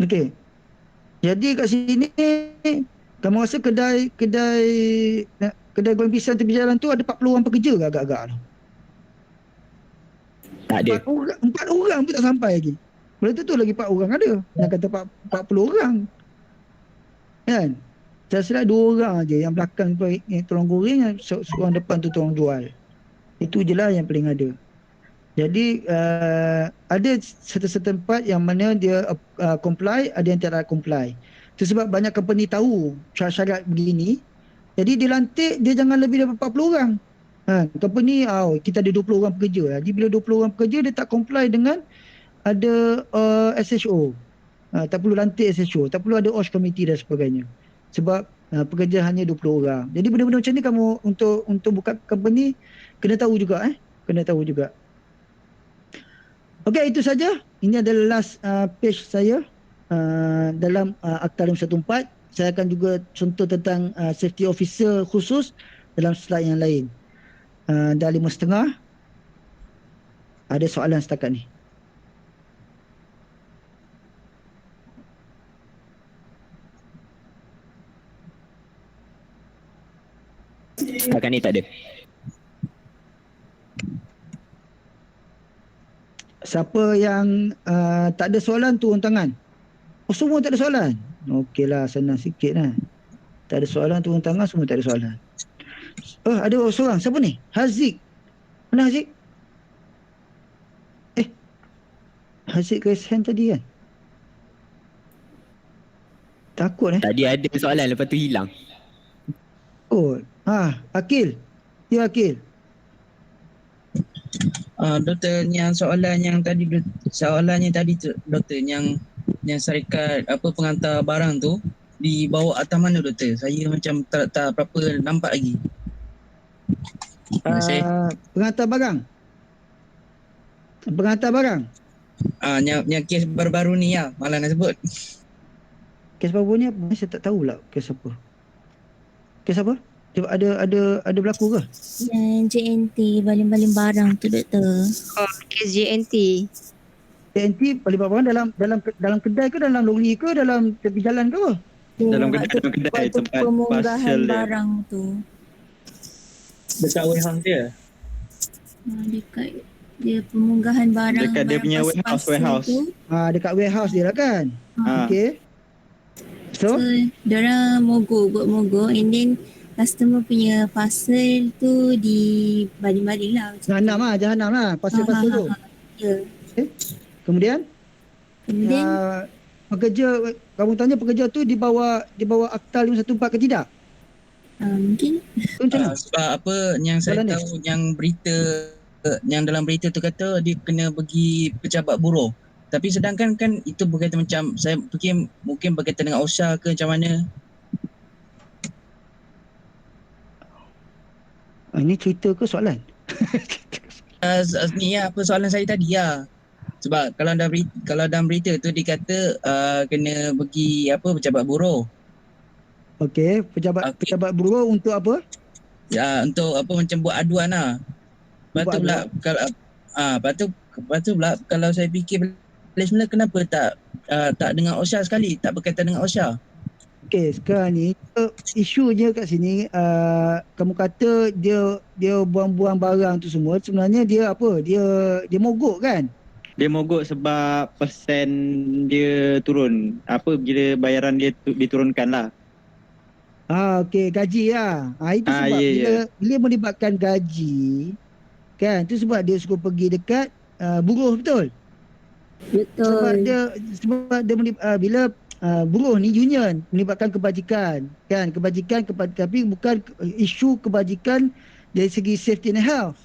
Okey. Jadi kat sini kamu rasa kedai goreng pisang tepi jalan tu ada 40 orang pekerja ke agak-agak tu? Tak ada. 4 orang pun tak sampai lagi. Boleh tu lagi 4 orang ada. Nak kata 40 orang. Kan? Saya silap 2 orang aja. Yang belakang tu yang tolong goreng, seorang depan tu tolong jual. Itu je lah yang paling ada. Jadi ada satu tempat yang mana dia comply, ada yang tidak comply. Itu sebab banyak company tahu syarat-syarat begini. Jadi dia lantik, dia jangan lebih daripada 40 orang. Company kita ada 20 orang pekerja. Jadi bila 20 orang pekerja, dia tak comply dengan ada SHO. Tak perlu lantik SHO, tak perlu ada OSH committee dan sebagainya. Sebab pekerja hanya 20 orang. Jadi benda-benda macam ni kamu untuk buka company kena tahu juga kena tahu juga. Okey, itu saja. Ini adalah last page saya dalam Akta 514. Saya akan juga contoh tentang safety officer khusus dalam slide yang lain. Dah 5.30. Ada soalan setakat ni? Setakat ni tak ada. Siapa yang tak ada soalan turun tangan. Oh, semua tak ada soalan? Okeylah, senang sikit lah. Tak ada soalan turun tangan, semua tak ada soalan. Oh, ada seorang. Siapa ni? Haziq. Mana Haziq? Haziq raise hand tadi kan? Takut Tadi ada soalan lepas tu hilang. Oh, Akil. Ya, Akil. Doktor, yang soalannya tadi tu, doktor, yang syarikat penghantar barang tu dibawa atas mana, doktor? Saya macam tak berapa nampak lagi. Terima kasih. Penghantar barang. Yang kes baru-baru ni lah, malah nak sebut. Kes baru ni apa? Saya tak tahulah kes apa. Kes apa? Cuba ada berlaku ke? Yang JNT baling-baling barang tu, doktor. Kes JNT. TNT paling barang dalam kedai ke, dalam lori ke, dalam tepi jalan ke apa? Dalam Waktu kedai tempat pemunggahan parcel dia. barang tu. Dekat warehouse dia. Dekat dia pemunggahan barang. Dekat dia punya warehouse. Dekat warehouse dia lah kan? Okey. So, diorang buat mogok and then customer punya parcel tu di baling-baling lah. Jahanam lah pasal-pasal tu. Ya. Kemudian Kemudian kamu tanya pekerja tu dibawa Akta 514 ke tidak? mungkin Tu macam mana? Sebab apa yang saya Soalan ni? tahu, yang dalam berita tu kata dia kena pergi pejabat buruh. Tapi sedangkan kan itu berkaitan macam, saya fikir mungkin berkaitan dengan OSHA ke macam mana. Ini cerita ke soalan? Ni apa soalan saya tadi lah. Sebab kalau dalam berita tu dikata kena pergi pejabat buruh. Okey, pejabat buruh untuk apa? Ya, untuk macam buat aduan lah. Lepas tu pula lepas tu pula kalau saya fikir sebenarnya kenapa tak dengan OSHA sekali, tak berkaitan dengan OSHA. Okey, sekarang ni isunya kat sini kamu kata dia buang-buang barang tu semua, sebenarnya dia apa? Dia mogok kan? Dia mogok sebab persen dia turun. Bila bayaran dia diturunkan lah. Okey, gaji lah. Itu sebab bila melibatkan gaji kan, tu sebab dia suruh pergi dekat buruh, betul? Sebab dia bila buruh ni union melibatkan kebajikan kan, tapi bukan isu kebajikan dari segi safety and health.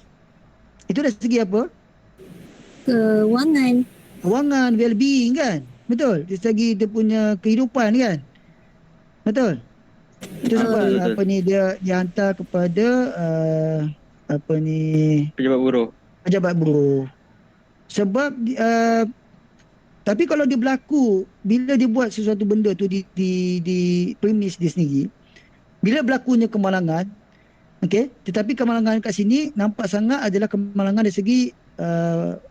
Itu dari segi apa? Kewangan. Kewangan, well-being kan? Betul? Dari segi dia punya kehidupan kan? Betul? Itu sebab betul, betul. apa ni dia hantar kepada apa ni Pejabat buruh. pejabat buruh. Sebab tapi kalau dia berlaku bila dia buat sesuatu benda tu di premis dia sendiri, bila berlakunya kemalangan, okey, tetapi kemalangan kat sini nampak sangat adalah kemalangan dari segi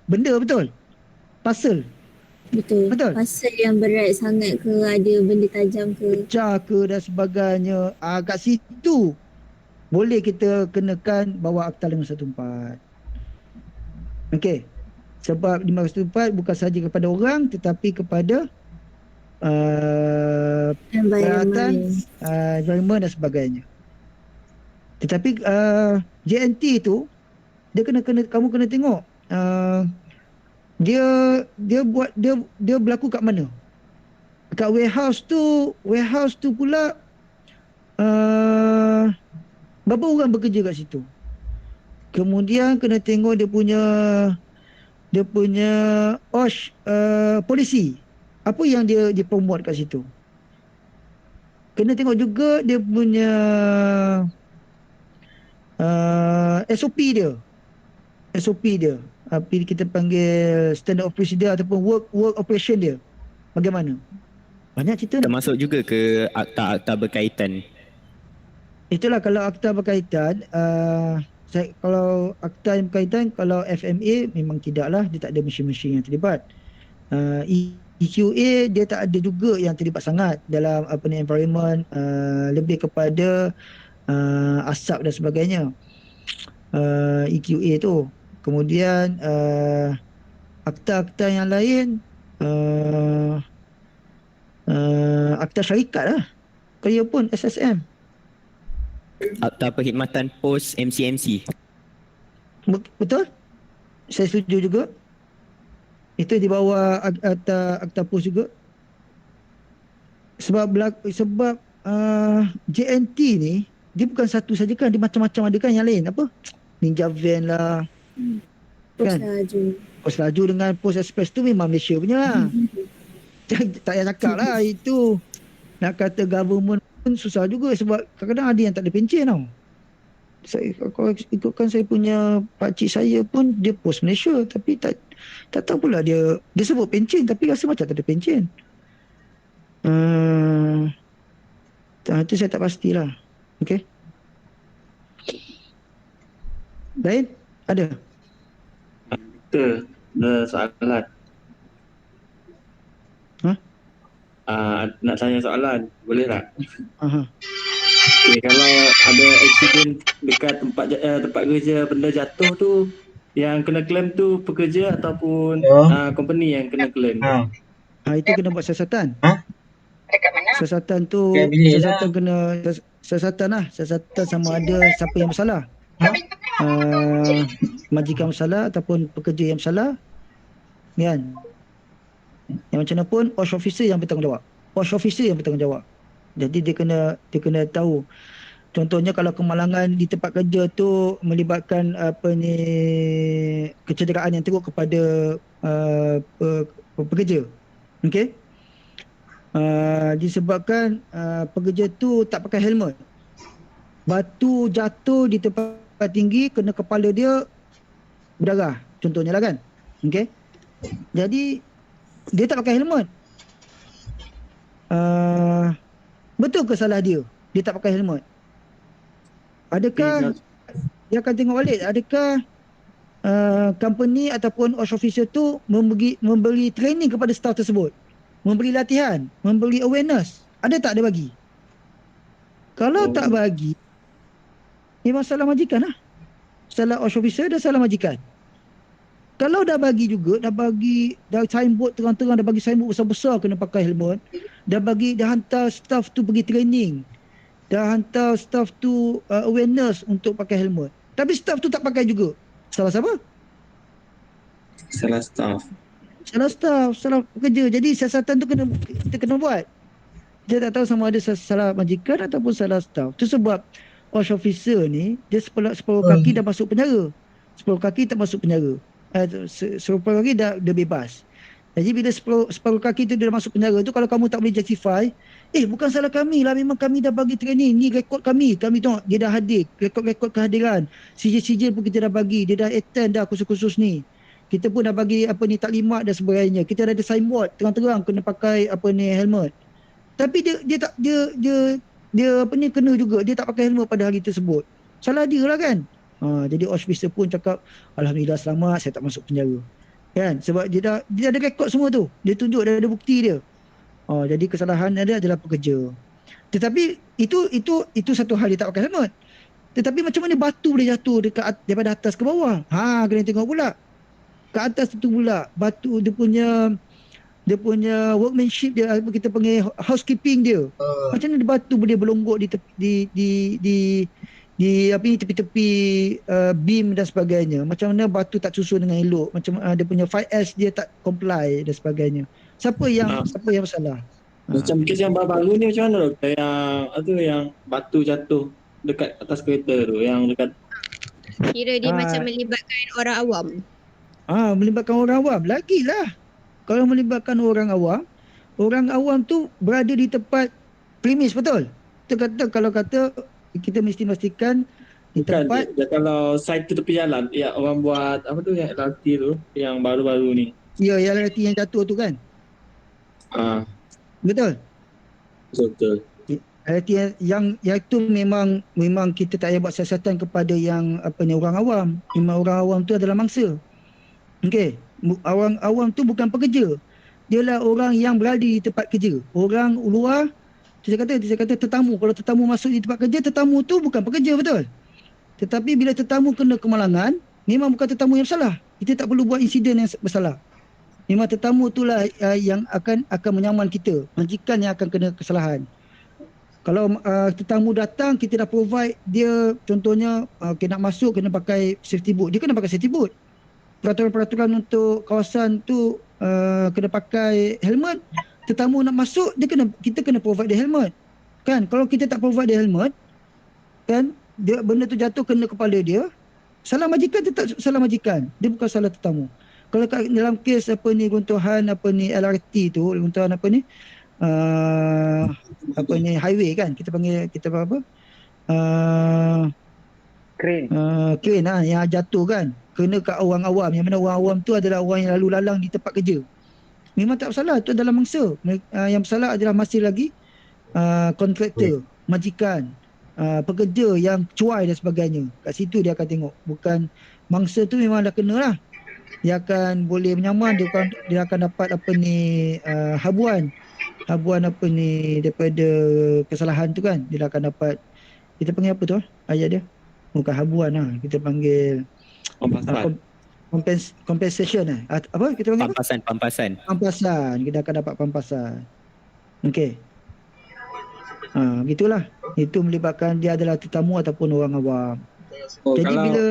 benda, betul? Parcel, Betul. betul? Pasal yang berat sangat ke, ada benda tajam ke. Pecah ke dan sebagainya. Kat situ boleh kita kenakan bawa Akta 514. Okey. Sebab 514 bukan sahaja kepada orang tetapi kepada peralatan, environment dan sebagainya. Tetapi JNT tu dia kena kamu kena tengok dia buat dia berlaku kat mana? Kat warehouse tu pula berapa orang bekerja kat situ? Kemudian kena tengok dia punya OSH polisi. Apa yang dia promote kat situ? Kena tengok juga dia punya SOP dia. Apa kita panggil standard of procedure ataupun work operation dia. Bagaimana? Banyak cerita. Termasuk juga ke akta-akta berkaitan. Itulah kalau akta berkaitan, kalau akta yang berkaitan, kalau FMA memang tidaklah, dia tak ada mesin-mesin yang terlibat. EQA dia tak ada juga yang terlibat sangat dalam apa ni environment, lebih kepada asap dan sebagainya. EQA tu. Kemudian akta-akta yang lain, akta syarikat lah. Kaya pun SSM. Akta perkhidmatan pos MCMC. Betul? Saya setuju juga. Itu di bawah akta pos juga. Sebab JNT ni dia bukan satu saja kan, dia macam-macam ada kan yang lain. Apa? Ninja Van lah. Pos Kan? laju. Pos laju dengan pos express tu memang Malaysia punya lah. Tak payah cakap lah itu. Nak kata government pun susah juga sebab kadang-kadang ada yang tak ada pencen tau. Kalau ikutkan saya punya pakcik saya pun dia pos Malaysia tapi tak tahu pula dia sebut pencen tapi rasa macam tak ada pencen. Itu saya tak pastilah. Okey. Lain? Ada? Kita ada soalan. Nak tanya soalan, boleh tak? Okay, kalau ada aksiden dekat tempat kerja benda jatuh tu, yang kena claim tu pekerja ataupun company yang kena claim? Itu kena buat siasatan. Siasatan tu, siasatan lah. Siasatan sama ada siapa yang bersalah. Majikan bersalah ataupun pekerja yang bersalah. Kan? Yang macam mana pun OSH officer yang bertanggungjawab. Jadi dia kena tahu. Contohnya kalau kemalangan di tempat kerja tu melibatkan kecederaan yang teruk kepada pekerja. Okey? Disebabkan pekerja tu tak pakai helmet. Batu jatuh di tempat tinggi kena kepala dia berdarah. Contohnya lah kan? Okey? Jadi dia tak pakai helmet. Betul ke salah dia? Dia tak pakai helmet. Adakah dia akan tengok balik, adakah company ataupun OSH officer tu memberi training kepada staff tersebut? Memberi latihan, memberi awareness. Ada tak dia bagi? Kalau tak bagi, memang salah majikan lah. Salah OSH officer dan salah majikan. Kalau dah bagi juga, dah signboard terang-terang, dah bagi signboard besar-besar kena pakai helmet, dah hantar staff tu pergi training, dah hantar staff tu awareness untuk pakai helmet. Tapi staff tu tak pakai juga. Salah siapa? Salah staff. Salah staff, salah pekerja. Jadi siasatan tu kita kena buat. Dia tak tahu sama ada salah majikan ataupun salah staff. Tu sebab OSH officer ni, dia separuh kaki dah masuk penjara. Separuh kaki tak masuk penjara. separuh kaki dah bebas. Jadi bila separuh kaki tu dia dah masuk penjara tu, kalau kamu tak boleh justify, bukan salah kami lah, memang kami dah bagi training, ni rekod kami tengok, dia dah hadir, rekod-rekod kehadiran, sijil-sijil pun kita dah bagi, dia dah attend dah kursus-kursus ni. Kita pun dah bagi taklimat dan sebagainya. Kita dah ada signboard terang-terang kena pakai helmet. Tapi dia tak kena juga, dia tak pakai helmet pada hari tersebut. Salah dia lah kan. Jadi officer pun cakap, alhamdulillah selamat, saya tak masuk penjara. Kan? Sebab dia ada rekod semua tu. Dia tunjuk, dia ada bukti dia. Jadi kesalahan dia adalah pekerja. Tetapi itu satu hal, dia tak pakai helmet. Tetapi macam mana batu boleh jatuh daripada atas ke bawah? Kena tengok pula. Ke atas tu pula batu dia punya workmanship dia, kita panggil housekeeping dia. Macam mana batu boleh berlonggok di tepi-tepi beam dan sebagainya. Macam mana batu tak susun dengan elok, macam dia punya 5S dia tak comply dan sebagainya. Siapa yang salah? Macam kes yang baru ni macam mana doktor, yang batu jatuh dekat atas kereta tu, yang dekat Kira dia macam melibatkan orang awam. Melibatkan orang awam lagilah. Kalau melibatkan orang awam tu berada di tempat premis, betul? Kalau kata kita mesti pastikan di tempat. Kalau site tu tepi jalan, orang buat yang LRT tu, yang baru-baru ni. Ya, yang LRT yang jatuh tu kan? Betul? Betul. LRT yang tu memang kita tak payah buat siasatan kepada yang orang awam. Memang orang awam tu adalah mangsa. Okey, orang awam tu bukan pekerja. Dialah orang yang berada di tempat kerja. Orang luar, saya kata tetamu. Kalau tetamu masuk di tempat kerja, tetamu tu bukan pekerja, betul? Tetapi bila tetamu kena kemalangan, memang bukan tetamu yang salah. Kita tak perlu buat insiden yang bersalah. Memang tetamu itulah yang akan menyaman kita. Majikan yang akan kena kesalahan. Kalau tetamu datang, kita dah provide dia, contohnya nak masuk kena pakai safety boot. Dia kena pakai safety boot. Peraturan-peraturan untuk kawasan tu kena pakai helmet. Tetamu nak masuk, kita kena provide dia helmet. Kan? Kalau kita tak provide dia helmet, kan, benda tu jatuh kena kepala dia, salah majikan tetap salah majikan. Dia bukan salah tetamu. Kalau dalam kes runtuhan LRT tu, runtuhan highway kan, kita panggil crane yang jatuh kan, kena kat orang awam, yang mana orang awam tu adalah orang yang lalu lalang di tempat kerja. Memang tak bersalah, tu adalah mangsa. Yang bersalah adalah masih lagi kontraktor, majikan, pekerja yang cuai dan sebagainya. Kat situ dia akan tengok. Bukan mangsa tu memang dah kena lah. Dia akan boleh menyaman, dia akan dapat habuan daripada kesalahan tu kan. Dia akan dapat, kita panggil apa tu ayat dia? Bukan habuan lah, kita panggil compensation lah. Apa kita panggil? Pampasan. Kita akan dapat pampasan. Okey. Gitulah. Itu melibatkan dia adalah tetamu ataupun orang awam. Jadi bila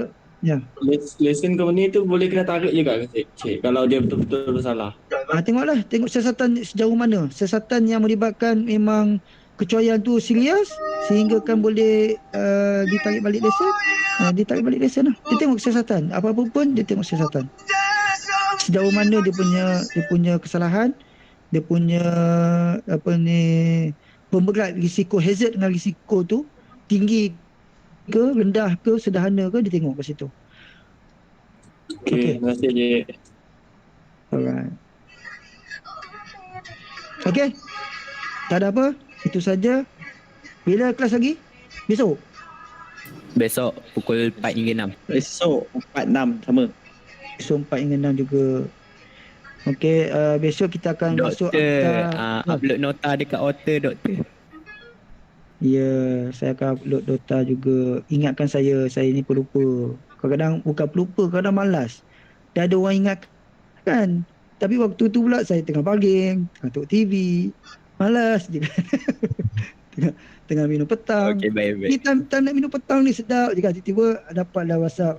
lesen company tu boleh kena tarik juga ke cik? Kalau dia betul-betul bersalah. Tengok siasatan sejauh mana. Siasatan yang melibatkan memang kecuaian tu serius sehingga kan boleh ditarik balik lesen. Ditarik balik lesen lah. Dia tengok siasatan. Apa-apa pun dia tengok siasatan. Sejauh mana dia punya kesalahan, dia punya pemberat risiko, hazard dengan risiko tu tinggi ke, rendah ke, sederhana ke, dia tengok kat situ. Okey, terima kasih je. Alright. Okey. Tak ada apa. Itu saja. Bila kelas lagi? Besok pukul 4 hingga 6. Besok 4-6 sama. Besok 4 hingga 6 juga. Okey, besok kita akan masuk upload nota dekat Otter, doktor. Ya, saya akan upload nota juga. Ingatkan saya ni pelupa. Kadang-kadang bukan pelupa, kadang malas. Dah ada orang ingatkan. Tapi waktu tu pula saya tengah baring, tengah tengok TV. Malas je. tengah minum petang. Okey, baik-baik. Ni time nak minum petang ni sedap je kan. Tiba-tiba dapatlah WhatsApp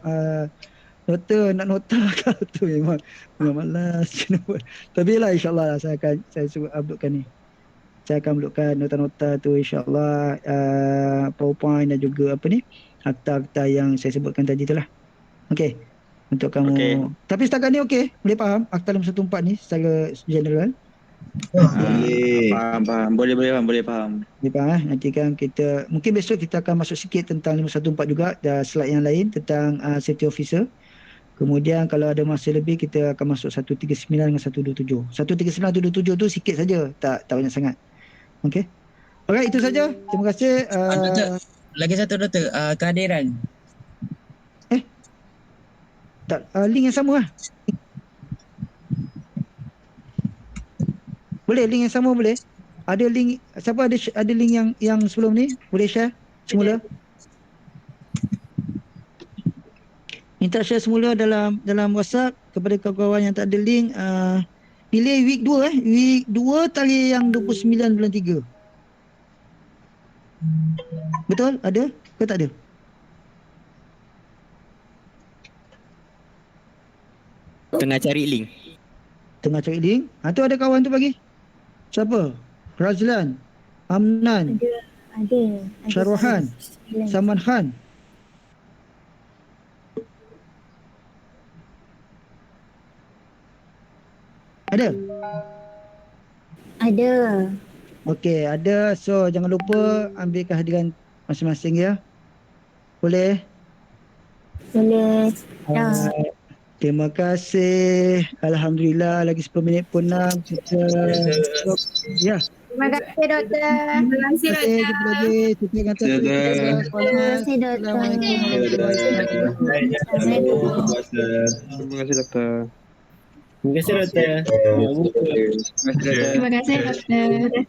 nota, nak nota kau tu memang malas. Tapi lah insyaAllah saya suruh uploadkan ni. Saya akan uploadkan nota-nota tu insyaAllah, PowerPoint dan juga akta-akta yang saya sebutkan tadi tu lah. Okey. untuk kamu. Okey. Tapi setakat ni okey, boleh faham Akta 514 ni secara general? Faham. Boleh faham. Boleh faham. Nanti kan kita mungkin besok kita akan masuk sikit tentang 514 juga, dan slide yang lain tentang safety officer. Kemudian kalau ada masa lebih kita akan masuk 139 dengan 127. 139 127 tu sikit saja, tak banyak sangat. Okey. Alright, itu saja. Terima kasih. Doktor, lagi satu doktor, kehadiran. Tak, link yang sama lah. Boleh link yang sama boleh. Ada link, siapa ada link yang sebelum ni boleh share semula. Minta share semula dalam WhatsApp kepada kawan-kawan yang tak ada link. Pilih week 2 week 2 tarikh yang 29 bulan 3. Betul? Ada ke tak ada? Tengah cari link. Tu ada kawan tu bagi. Siapa? Razlan, Amnan, Ada. Syarwahan, Saman Khan. Ada? Ada. Okey, ada. So jangan lupa ambil kehadiran masing-masing ya. Boleh? Boleh. Terima kasih. Alhamdulillah lagi 10 minit pun 6 kita ya. Terima kasih doktor. Terima kasih Okey, kita lagi kita kata Terima kasih doktor. Terima kasih doktor. Terima kasih doktor. Terima kasih doktor. Terima kasih doktor.